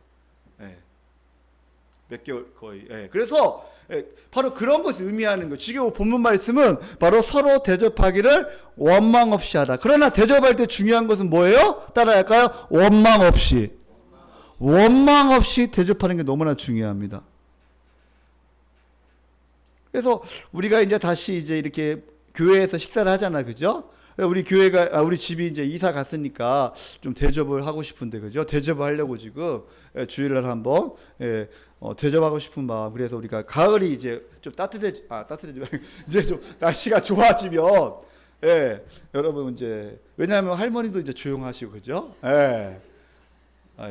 몇 개월 거의. 예. 그래서 바로 그런 것을 의미하는 거예요. 지금 본문 말씀은 바로 서로 대접하기를 원망 없이 하다. 그러나 대접할 때 중요한 것은 뭐예요? 따라할까요? 원망 없이. 원망 없이 대접하는 게 너무나 중요합니다. 그래서 우리가 이제 다시 이제 이렇게 교회에서 식사를 하잖아, 그죠? 우리 집이 이제 이사 갔으니까 좀 대접을 하고 싶은데, 그죠? 대접을 하려고 지금 주일날 한번 대접하고 싶은 마음. 그래서 우리가 가을이 이제 좀 따뜻해지 이제 좀 날씨가 좋아지면, 여러분 이제 왜냐하면 할머니도 이제 조용하시고, 그죠?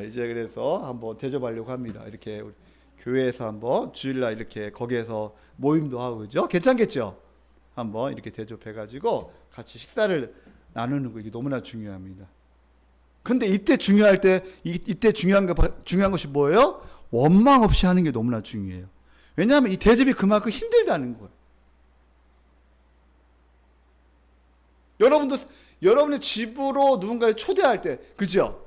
이제 그래서 한번 대접하려고 합니다. 이렇게 우리 교회에서 한번 주일날 이렇게 거기에서 모임도 하고, 그죠? 괜찮겠죠? 한번 이렇게 대접해가지고 같이 식사를 나누는 거, 이게 너무나 중요합니다. 근데 이때 중요할 때, 이때 중요한 것이 뭐예요? 원망 없이 하는 게 너무나 중요해요. 왜냐하면 이 대접이 그만큼 힘들다는 거예요. 여러분도 여러분의 집으로 누군가를 초대할 때, 그죠?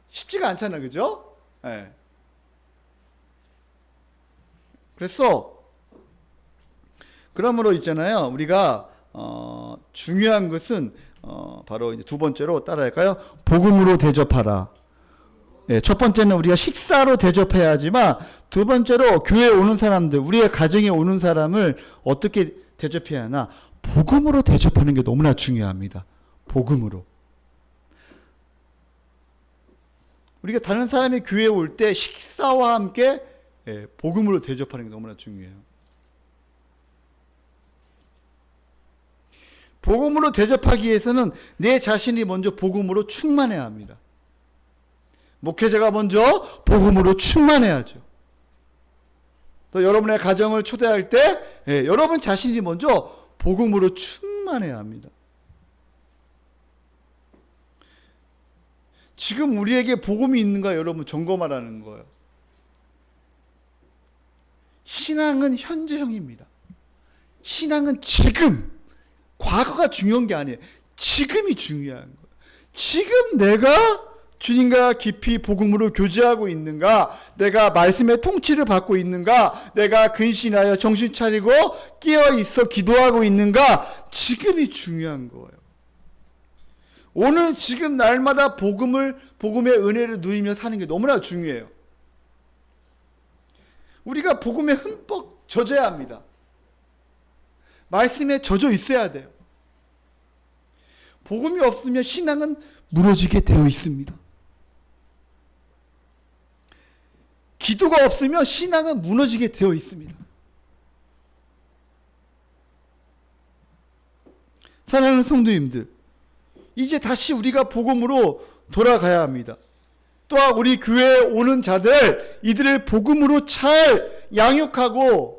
쉽지가 않잖아요, 그죠? 그래서 그러므로 있잖아요. 우리가 중요한 것은 바로 이제 두 번째로 따라할까요? 복음으로 대접하라. 첫 번째는 우리가 식사로 대접해야 하지만 두 번째로 교회에 오는 사람들, 우리의 가정에 오는 사람을 어떻게 대접해야 하나? 복음으로 대접하는 게 너무나 중요합니다. 복음으로. 우리가 다른 사람이 교회에 올 때 식사와 함께 복음으로 대접하는 게 너무나 중요해요. 복음으로 대접하기 위해서는 내 자신이 먼저 복음으로 충만해야 합니다. 목회자가 먼저 복음으로 충만해야죠. 또 여러분의 가정을 초대할 때 여러분 자신이 먼저 복음으로 충만해야 합니다. 지금 우리에게 복음이 있는가 여러분 점검하라는 거예요. 신앙은 현재형입니다. 신앙은 지금, 과거가 중요한 게 아니에요. 지금이 중요한 거예요. 지금 내가 주님과 깊이 복음으로 교제하고 있는가? 내가 말씀의 통치를 받고 있는가? 내가 근신하여 정신 차리고 깨어 있어 기도하고 있는가? 지금이 중요한 거예요. 오늘 지금 날마다 복음의 은혜를 누리며 사는 게 너무나 중요해요. 우리가 복음에 흠뻑 젖어야 합니다. 말씀에 젖어 있어야 돼요. 복음이 없으면 신앙은 무너지게 되어 있습니다. 기도가 없으면 신앙은 무너지게 되어 있습니다. 사랑하는 성도님들, 이제 다시 우리가 복음으로 돌아가야 합니다. 또한 우리 교회에 오는 자들, 이들을 복음으로 잘 양육하고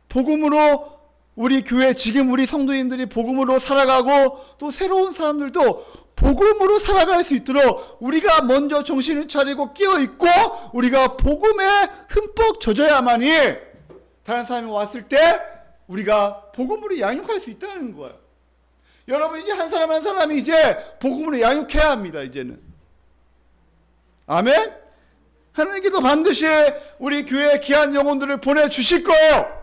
복음으로 우리 교회, 지금 우리 성도님들이 복음으로 살아가고 또 새로운 사람들도 복음으로 살아갈 수 있도록 우리가 먼저 정신을 차리고 깨어있고 우리가 복음에 흠뻑 젖어야만이 다른 사람이 왔을 때 우리가 복음으로 양육할 수 있다는 거예요. 여러분, 이제 한 사람 한 사람이 이제 복음으로 양육해야 합니다. 이제는. 아멘? 하나님께서 반드시 우리 교회에 귀한 영혼들을 보내주실 거예요.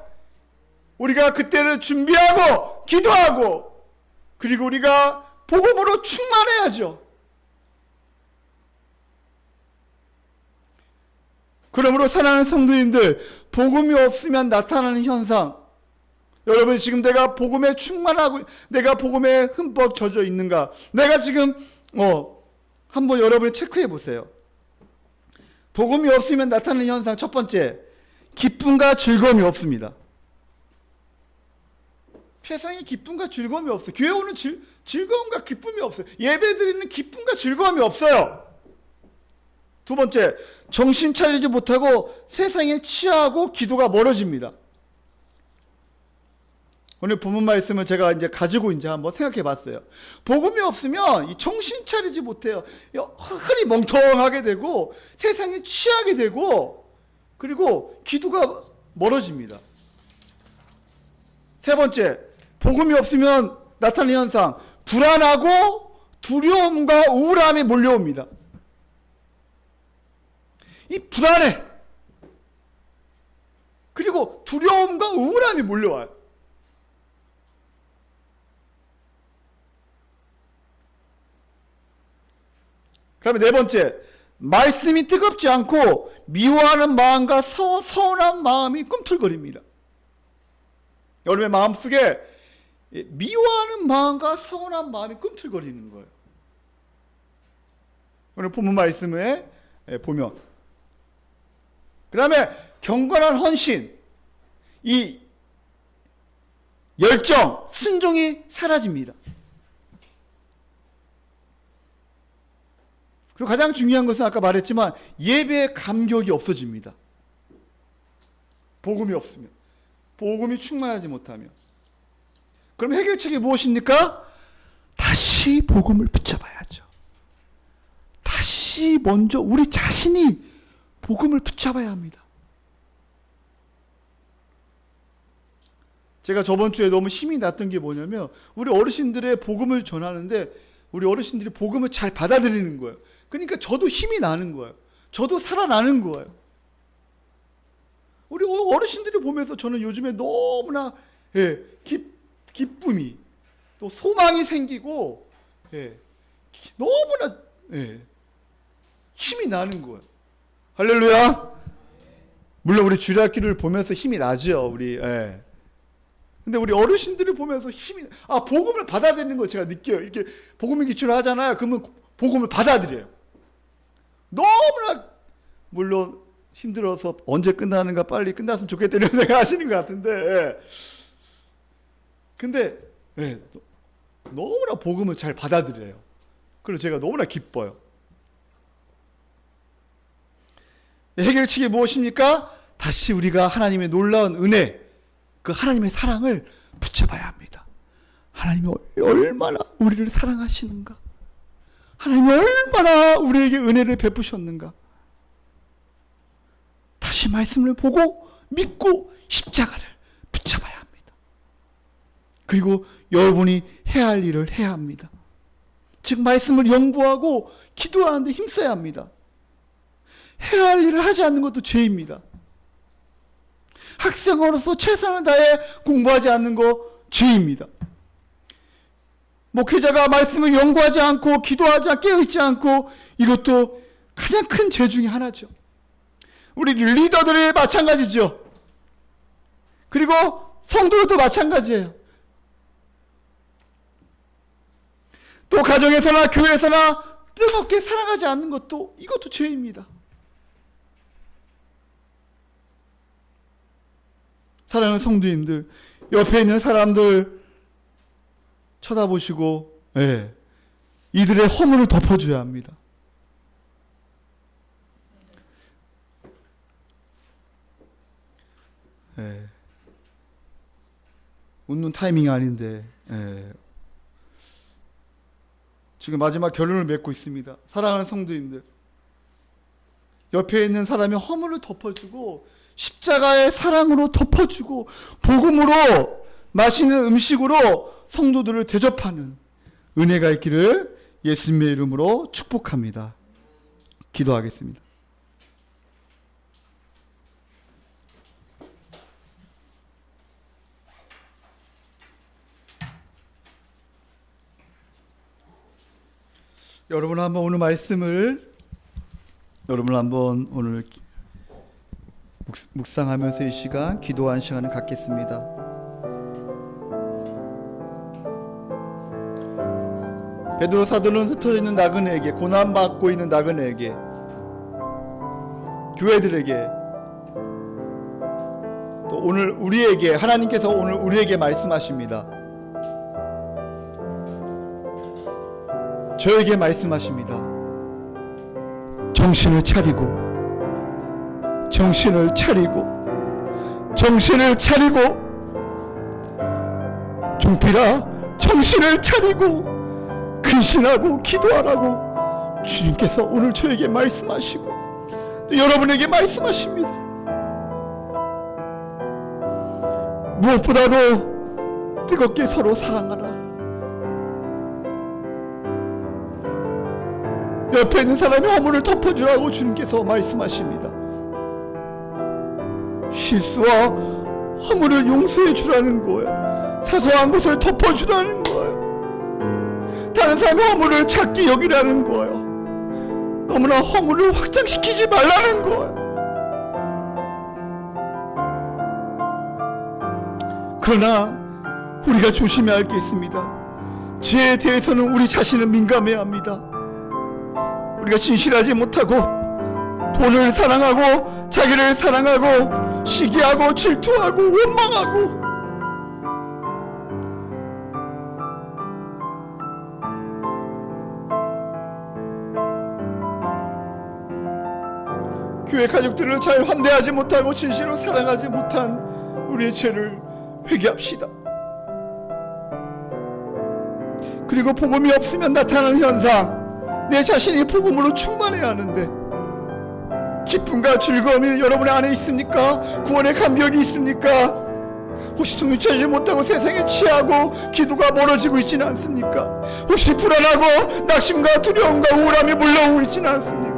우리가 그때를 준비하고 기도하고 그리고 우리가 복음으로 충만해야죠. 그러므로 사랑하는 성도님들, 복음이 없으면 나타나는 현상, 여러분 지금 내가 복음에 충만하고 내가 복음에 흠뻑 젖어 있는가? 내가 지금 한번 여러분이 체크해 보세요. 복음이 없으면 나타나는 현상, 첫 번째, 기쁨과 즐거움이 없습니다. 세상에 기쁨과 즐거움이 없어요. 교회 오는 즐거움과 기쁨이 없어요. 예배 드리는 기쁨과 즐거움이 없어요. 두 번째, 정신 차리지 못하고 세상에 취하고 기도가 멀어집니다. 오늘 본문 말씀을 제가 이제 가지고 이제 한번 생각해 봤어요. 복음이 없으면 이 정신 차리지 못해요. 흐리 멍텅하게 되고 세상에 취하게 되고 그리고 기도가 멀어집니다. 세 번째, 복음이 없으면 나타나는 현상, 불안하고 두려움과 우울함이 몰려옵니다. 이 불안해. 그리고 두려움과 우울함이 몰려와요. 그다음에 네 번째, 말씀이 뜨겁지 않고 미워하는 마음과 서운한 마음이 꿈틀거립니다. 여러분의 마음속에 미워하는 마음과 서운한 마음이 꿈틀거리는 거예요. 오늘 본문 말씀에 보면, 그 다음에 경건한 헌신, 이 열정, 순종이 사라집니다. 그리고 가장 중요한 것은 아까 말했지만 예배의 감격이 없어집니다. 복음이 없으면, 복음이 충만하지 못하면. 그럼 해결책이 무엇입니까? 다시 복음을 붙잡아야죠. 다시 먼저 우리 자신이 복음을 붙잡아야 합니다. 제가 저번 주에 너무 힘이 났던 게 뭐냐면, 우리 어르신들의 복음을 전하는데 우리 어르신들이 복음을 잘 받아들이는 거예요. 그러니까 저도 힘이 나는 거예요. 저도 살아나는 거예요. 우리 어르신들이 보면서 저는 요즘에 너무나 기쁨이, 또 소망이 생기고, 너무나 힘이 나는 거예요. 할렐루야. 물론 우리 주일학기를 보면서 힘이 나죠. 우리. 근데 우리 어르신들을 보면서 복음을 받아들이는 거 제가 느껴요. 이렇게 복음의 기초를 하잖아요. 그러면 복음을 받아들여요. 너무나, 물론 힘들어서 언제 끝나는가, 빨리 끝났으면 좋겠다 이런 생각 하시는 것 같은데, 근데 너무나 복음을 잘 받아들여요. 그래서 제가 너무나 기뻐요. 해결책이 무엇입니까? 다시 우리가 하나님의 놀라운 은혜, 그 하나님의 사랑을 붙잡아야 합니다. 하나님이 얼마나 우리를 사랑하시는가, 하나님이 얼마나 우리에게 은혜를 베푸셨는가. 다시 말씀을 보고 믿고 십자가를 붙잡아야 합니다. 그리고 여러분이 해야 할 일을 해야 합니다. 즉 말씀을 연구하고 기도하는 데 힘써야 합니다. 해야 할 일을 하지 않는 것도 죄입니다. 학생으로서 최선을 다해 공부하지 않는 거 죄입니다. 목회자가 말씀을 연구하지 않고 기도하지 않고 깨어있지 않고, 이것도 가장 큰 죄 중에 하나죠. 우리 리더들이 마찬가지죠. 그리고 성도들도 마찬가지예요. 또 가정에서나 교회에서나 뜨겁게 사랑하지 않는 것도, 이것도 죄입니다. 사랑하는 성도님들, 옆에 있는 사람들 쳐다보시고 이들의 허물을 덮어줘야 합니다. 웃는 타이밍이 아닌데 지금 마지막 결론을 맺고 있습니다. 사랑하는 성도님들, 옆에 있는 사람의 허물을 덮어주고 십자가의 사랑으로 덮어주고 복음으로, 맛있는 음식으로 성도들을 대접하는 은혜가 있기를 예수님의 이름으로 축복합니다. 기도하겠습니다. 여러분 한번 오늘 말씀을 오늘 묵상하면서 이 시간, 기도한 시간을 갖겠습니다. 베드로 사도는 흩어져 있는 나그네에게, 고난받고 있는 나그네에게, 교회들에게, 또 오늘 우리에게, 하나님께서 오늘 우리에게 말씀하십니다. 저에게 말씀하십니다. 정신을 차리고, 정신을 차리고, 정신을 차리고, 종필아, 정신을 차리고 근신하고 기도하라고 주님께서 오늘 저에게 말씀하시고 또 여러분에게 말씀하십니다. 무엇보다도 뜨겁게 서로 사랑하라. 옆에 있는 사람의 허물을 덮어주라고 주님께서 말씀하십니다. 실수와 허물을 용서해 주라는 거예요. 사소한 것을 덮어주라는 거예요. 다른 사람의 허물을 작게 여기라는 거예요. 너무나 허물을 확장시키지 말라는 거예요. 그러나 우리가 조심해야 할 게 있습니다. 지혜에 대해서는 우리 자신은 민감해야 합니다. 우리가 진실하지 못하고 돈을 사랑하고 자기를 사랑하고 시기하고 질투하고 원망하고 교회 가족들을 잘 환대하지 못하고 진실로 사랑하지 못한 우리의 죄를 회개합시다. 그리고 복음이 없으면 나타나는 현상, 내 자신이 복음으로 충만해야 하는데 기쁨과 즐거움이 여러분의 안에 있습니까? 구원의 감격이 있습니까? 혹시 정신 차리지 못하고 세상에 취하고 기도가 멀어지고 있지는 않습니까? 혹시 불안하고 낙심과 두려움과 우울함이 몰려오고 있지는 않습니까?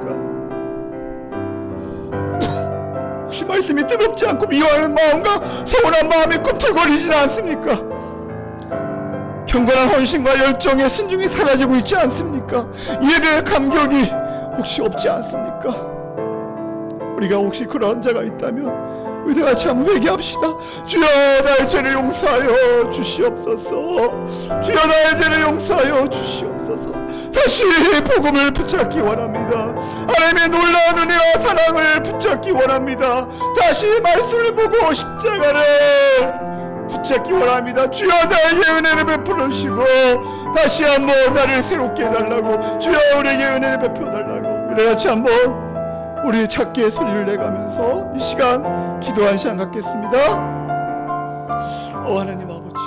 혹시 말씀이 뜨겁지 않고 미워하는 마음과 서운한 마음이 꿈틀거리지는 않습니까? 경건한 헌신과 열정의 순종이 사라지고 있지 않습니까? 예배의 감격이 혹시 없지 않습니까? 우리가 혹시 그런 자가 있다면 우리 다 같이 한번 회개합시다. 주여 나의 죄를 용서하여 주시옵소서. 주여 나의 죄를 용서하여 주시옵소서. 다시 복음을 붙잡기 원합니다. 하나님의 놀라운 은혜와 사랑을 붙잡기 원합니다. 다시 말씀을 보고 십자가를 붙잡기 원합니다. 주여 나에게 은혜를 베풀으시고 다시 한번 나를 새롭게 해달라고, 주여 우리에게 은혜를 베풀어달라고 우리 같이 한번 우리 찾기의 소리를 내가면서 이 시간 기도한 시간 갖겠습니다. 하나님 아버지,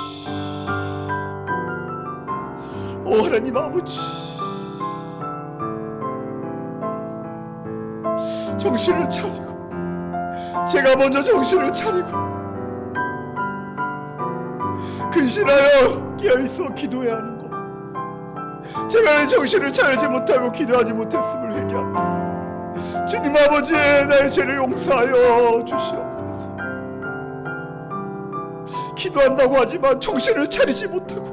하나님 아버지, 정신을 차리고 제가 먼저 정신을 차리고 근신하여 깨어있어 기도해야 하는 것, 제가 정신을 차리지 못하고 기도하지 못했음을 회개합니다. 주님 아버지, 나의 죄를 용서하여 주시옵소서. 기도한다고 하지만 정신을 차리지 못하고,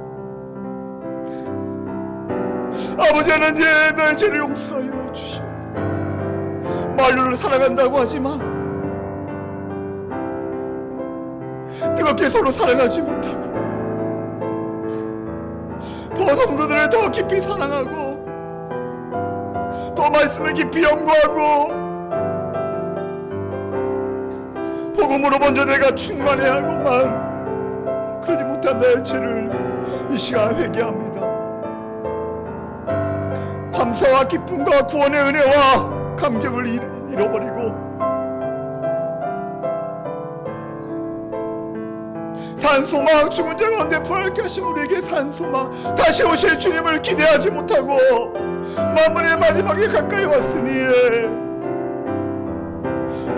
아버지 하나님 나의 죄를 용서하여 주시옵소서. 말로는 사랑한다고 하지만 뜨겁게 서로 사랑하지 못하고, 더 성도들을 더 깊이 사랑하고 더 말씀을 깊이 연구하고 복음으로 먼저 내가 충만해야 하고만 그러지 못한 나의 죄를 이 시간 회개합니다. 감사와 기쁨과 구원의 은혜와 감격을 잃어버리고 산소망, 죽은 자 가운데 부활케 하신 우리에게 산소망, 다시 오실 주님을 기대하지 못하고 만물의 마지막에 가까이 왔으니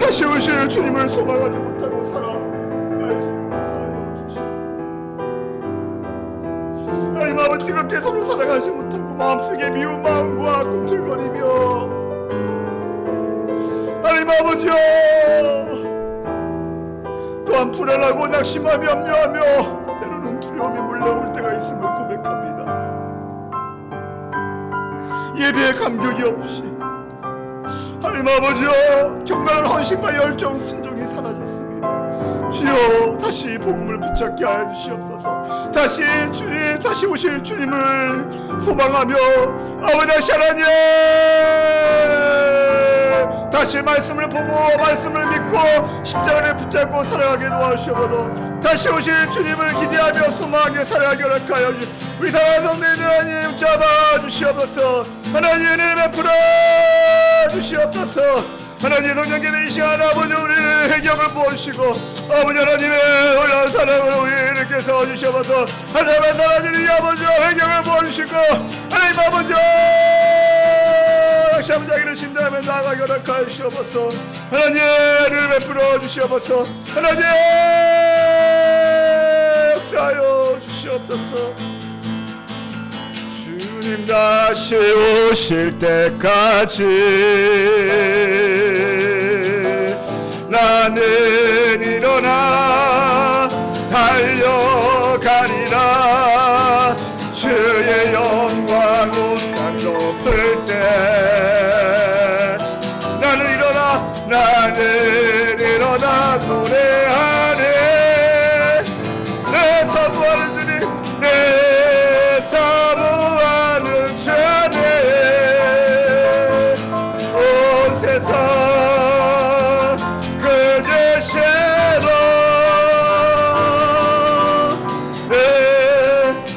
다시 오실 주님을 소망하지 못하고 살아오니 나의 죄를 용서하여 주시옵소서. 하나님 아버지, 뜨겁게 서로 사랑하지 못하고 마음속에 미운 마음과 꿈틀거리며 하나님 아버지여, 또한 불안하고 낙심하며 염려하며 때로는 두려움이 몰려올 때가 있음을 고백합니다. 예배의 감격이 없이 하나님 아버지여, 경건한 헌신과 열정 순종이 사라졌습니다. 주여 다시 복음을 붙잡게 하여 주시옵소서. 다시 주님, 다시 오실 주님을 소망하며 아버지 다시 하나님 다시 말씀을 보고 말씀을 믿고 십자가를 붙잡고 살아가게 도와주시옵소서. 다시 오실 주님을 기대하며 소망하게 살아가게 허락하여 우리 사랑하는 성도님들 하나님 잡아주시옵소서. 하나님 은혜를 베풀어 주시옵소서. 하나님 성령께서 이 시간 아버지 우리를 회개함을 부어주시고 아버지 하나님의 놀라운 사랑으로 우리를 깨서 주시옵소서. 하나님의 사랑을 아버지 회개함을 부어주시고 하나님 아버지 다시 한번 자기를 신뢰하며 나아가게 허락하여 주시옵소서. 하나님 은혜를 베풀어 주시옵소서. 하나님 역사하여 주시옵소서. 주 주님 다시 오실 때까지 나는 일어나 달려가리라. 주의 영광 온 땅 높을 때 나는 일어나 노래하네. 내 사모하는 주님, 내 사모하는 주님, 온 세상 그 죄시로 내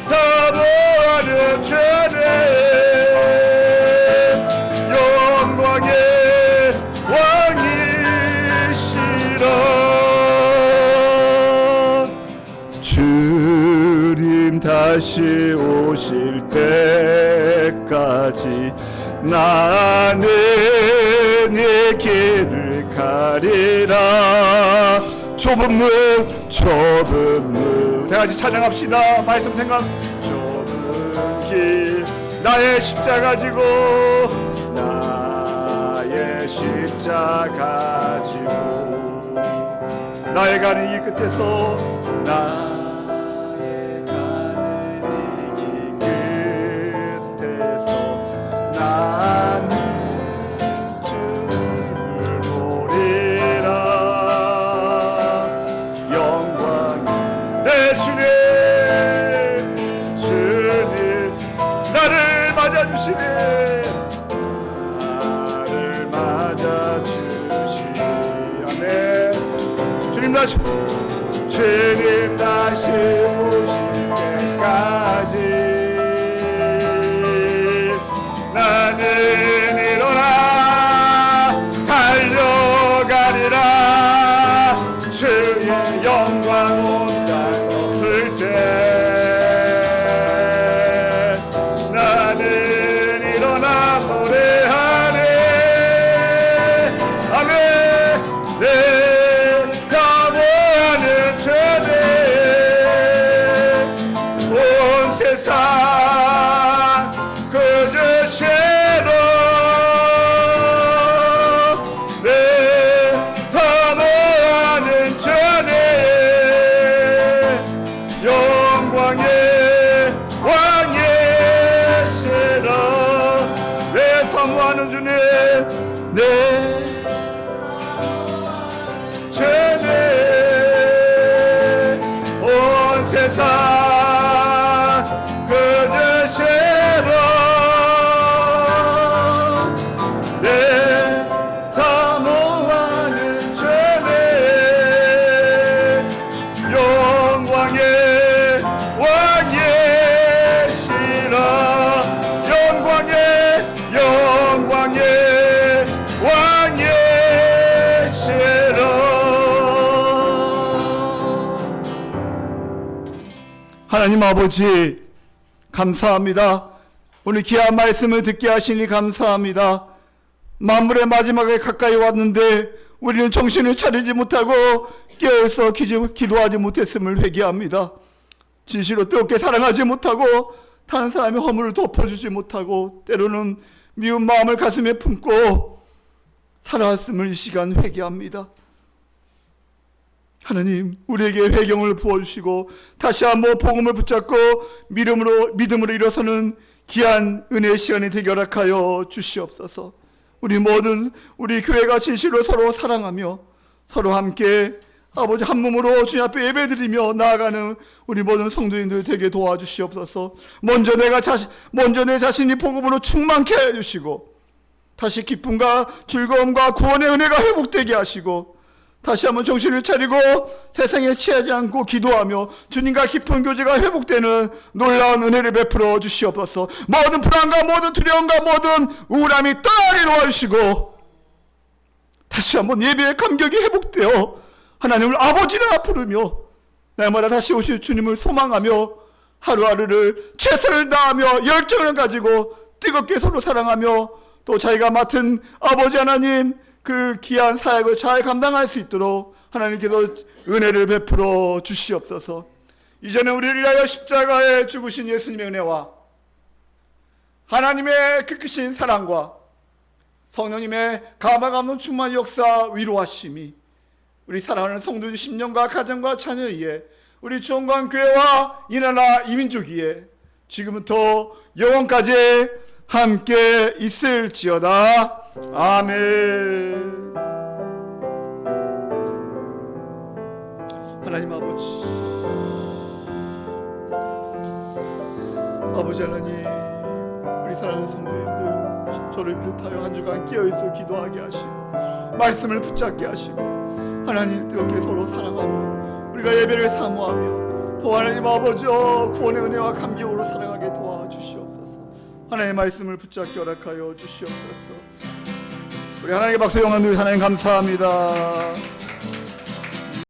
사모하는 주님, 영광의 왕이시라. 주님 다시 오실 때까지 나는 이 길을 가리라. 좁은 문 다 같이 찬양합시다. 말씀 생각. 좁은 길 나의 십자가 지고 나의 십자가 지고 나의 가는 이 끝에서 나의 가는 이 끝에서 나는 주님을 보리라. 영광 내 주님 나를 맞아주시네. 나를 맞아주시네. 아멘. 주님 다시 오실 때까지 나는 일어나 달려가리라. 주의 영광 온 땅 덮을 때 나는 일어나 노래하네. 아멘. 내 사모하는 주님, 온 세상 그 죄시로 내 사모하는 주님, 영광의 왕이시라. 내 사모하는 주님, 내 주님, 온 세상 그 죄시로 내 사모하는 주님, 영광의 왕이시라. 영광의 왕이시라. 하나님 아버지 감사합니다. 오늘 귀한 말씀을 듣게 하시니 감사합니다. 만물의 마지막에 가까이 왔는데 우리는 정신을 차리지 못하고 깨어서 기도하지 못했음을 회개합니다. 진실로 뜨겁게 사랑하지 못하고 다른 사람의 허물을 덮어주지 못하고 때로는 미운 마음을 가슴에 품고 살아왔음을 이 시간 회개합니다. 하나님, 우리에게 회경을 부어주시고 다시 한번 복음을 붙잡고 믿음으로 일어서는 귀한 은혜의 시간이 되게 허락하여 주시옵소서. 우리 교회가 진실로 서로 사랑하며 서로 함께 아버지 한 몸으로 주님 앞에 예배드리며 나아가는 우리 모든 성도님들 되게 도와주시옵소서. 먼저 내 자신이 복음으로 충만케 해주시고 다시 기쁨과 즐거움과 구원의 은혜가 회복되게 하시고 다시 한번 정신을 차리고 세상에 취하지 않고 기도하며 주님과 깊은 교제가 회복되는 놀라운 은혜를 베풀어 주시옵소서. 모든 불안과 모든 두려움과 모든 우울함이 떠나게 도와주시고 다시 한번 예배의 감격이 회복되어 하나님을 아버지라 부르며 날마다 다시 오실 주님을 소망하며 하루하루를 최선을 다하며 열정을 가지고 뜨겁게 서로 사랑하며 또 자기가 맡은 아버지 하나님 그 귀한 사역을 잘 감당할 수 있도록 하나님께서 은혜를 베풀어 주시옵소서. 이제는 우리를 위하여 십자가에 죽으신 예수님의 은혜와 하나님의 그 크신 사랑과 성령님의 가마감동 충만 역사 위로하심이 우리 사랑하는 성도들 심령과 가정과 자녀 위에 우리 주원광교회와 이 나라 이 민족 위에 지금부터 영원까지 함께 있을지어다. 아멘. 하나님 아버지 하나님, 우리 사랑하는 성도님들 저를 비롯하여 한 주간 깨어있어 기도하게 하시고 말씀을 붙잡게 하시고 하나님 뜨겁게 서로 사랑하며 우리가 예배를 사모하며 또 하나님 아버지 구원의 은혜와 감격으로 살아가게 도와주시옵소서. 하나님의 말씀을 붙잡게 허락하여 주시옵소서. 우리 하나님의 박수 영광 드리며 하나님 감사합니다.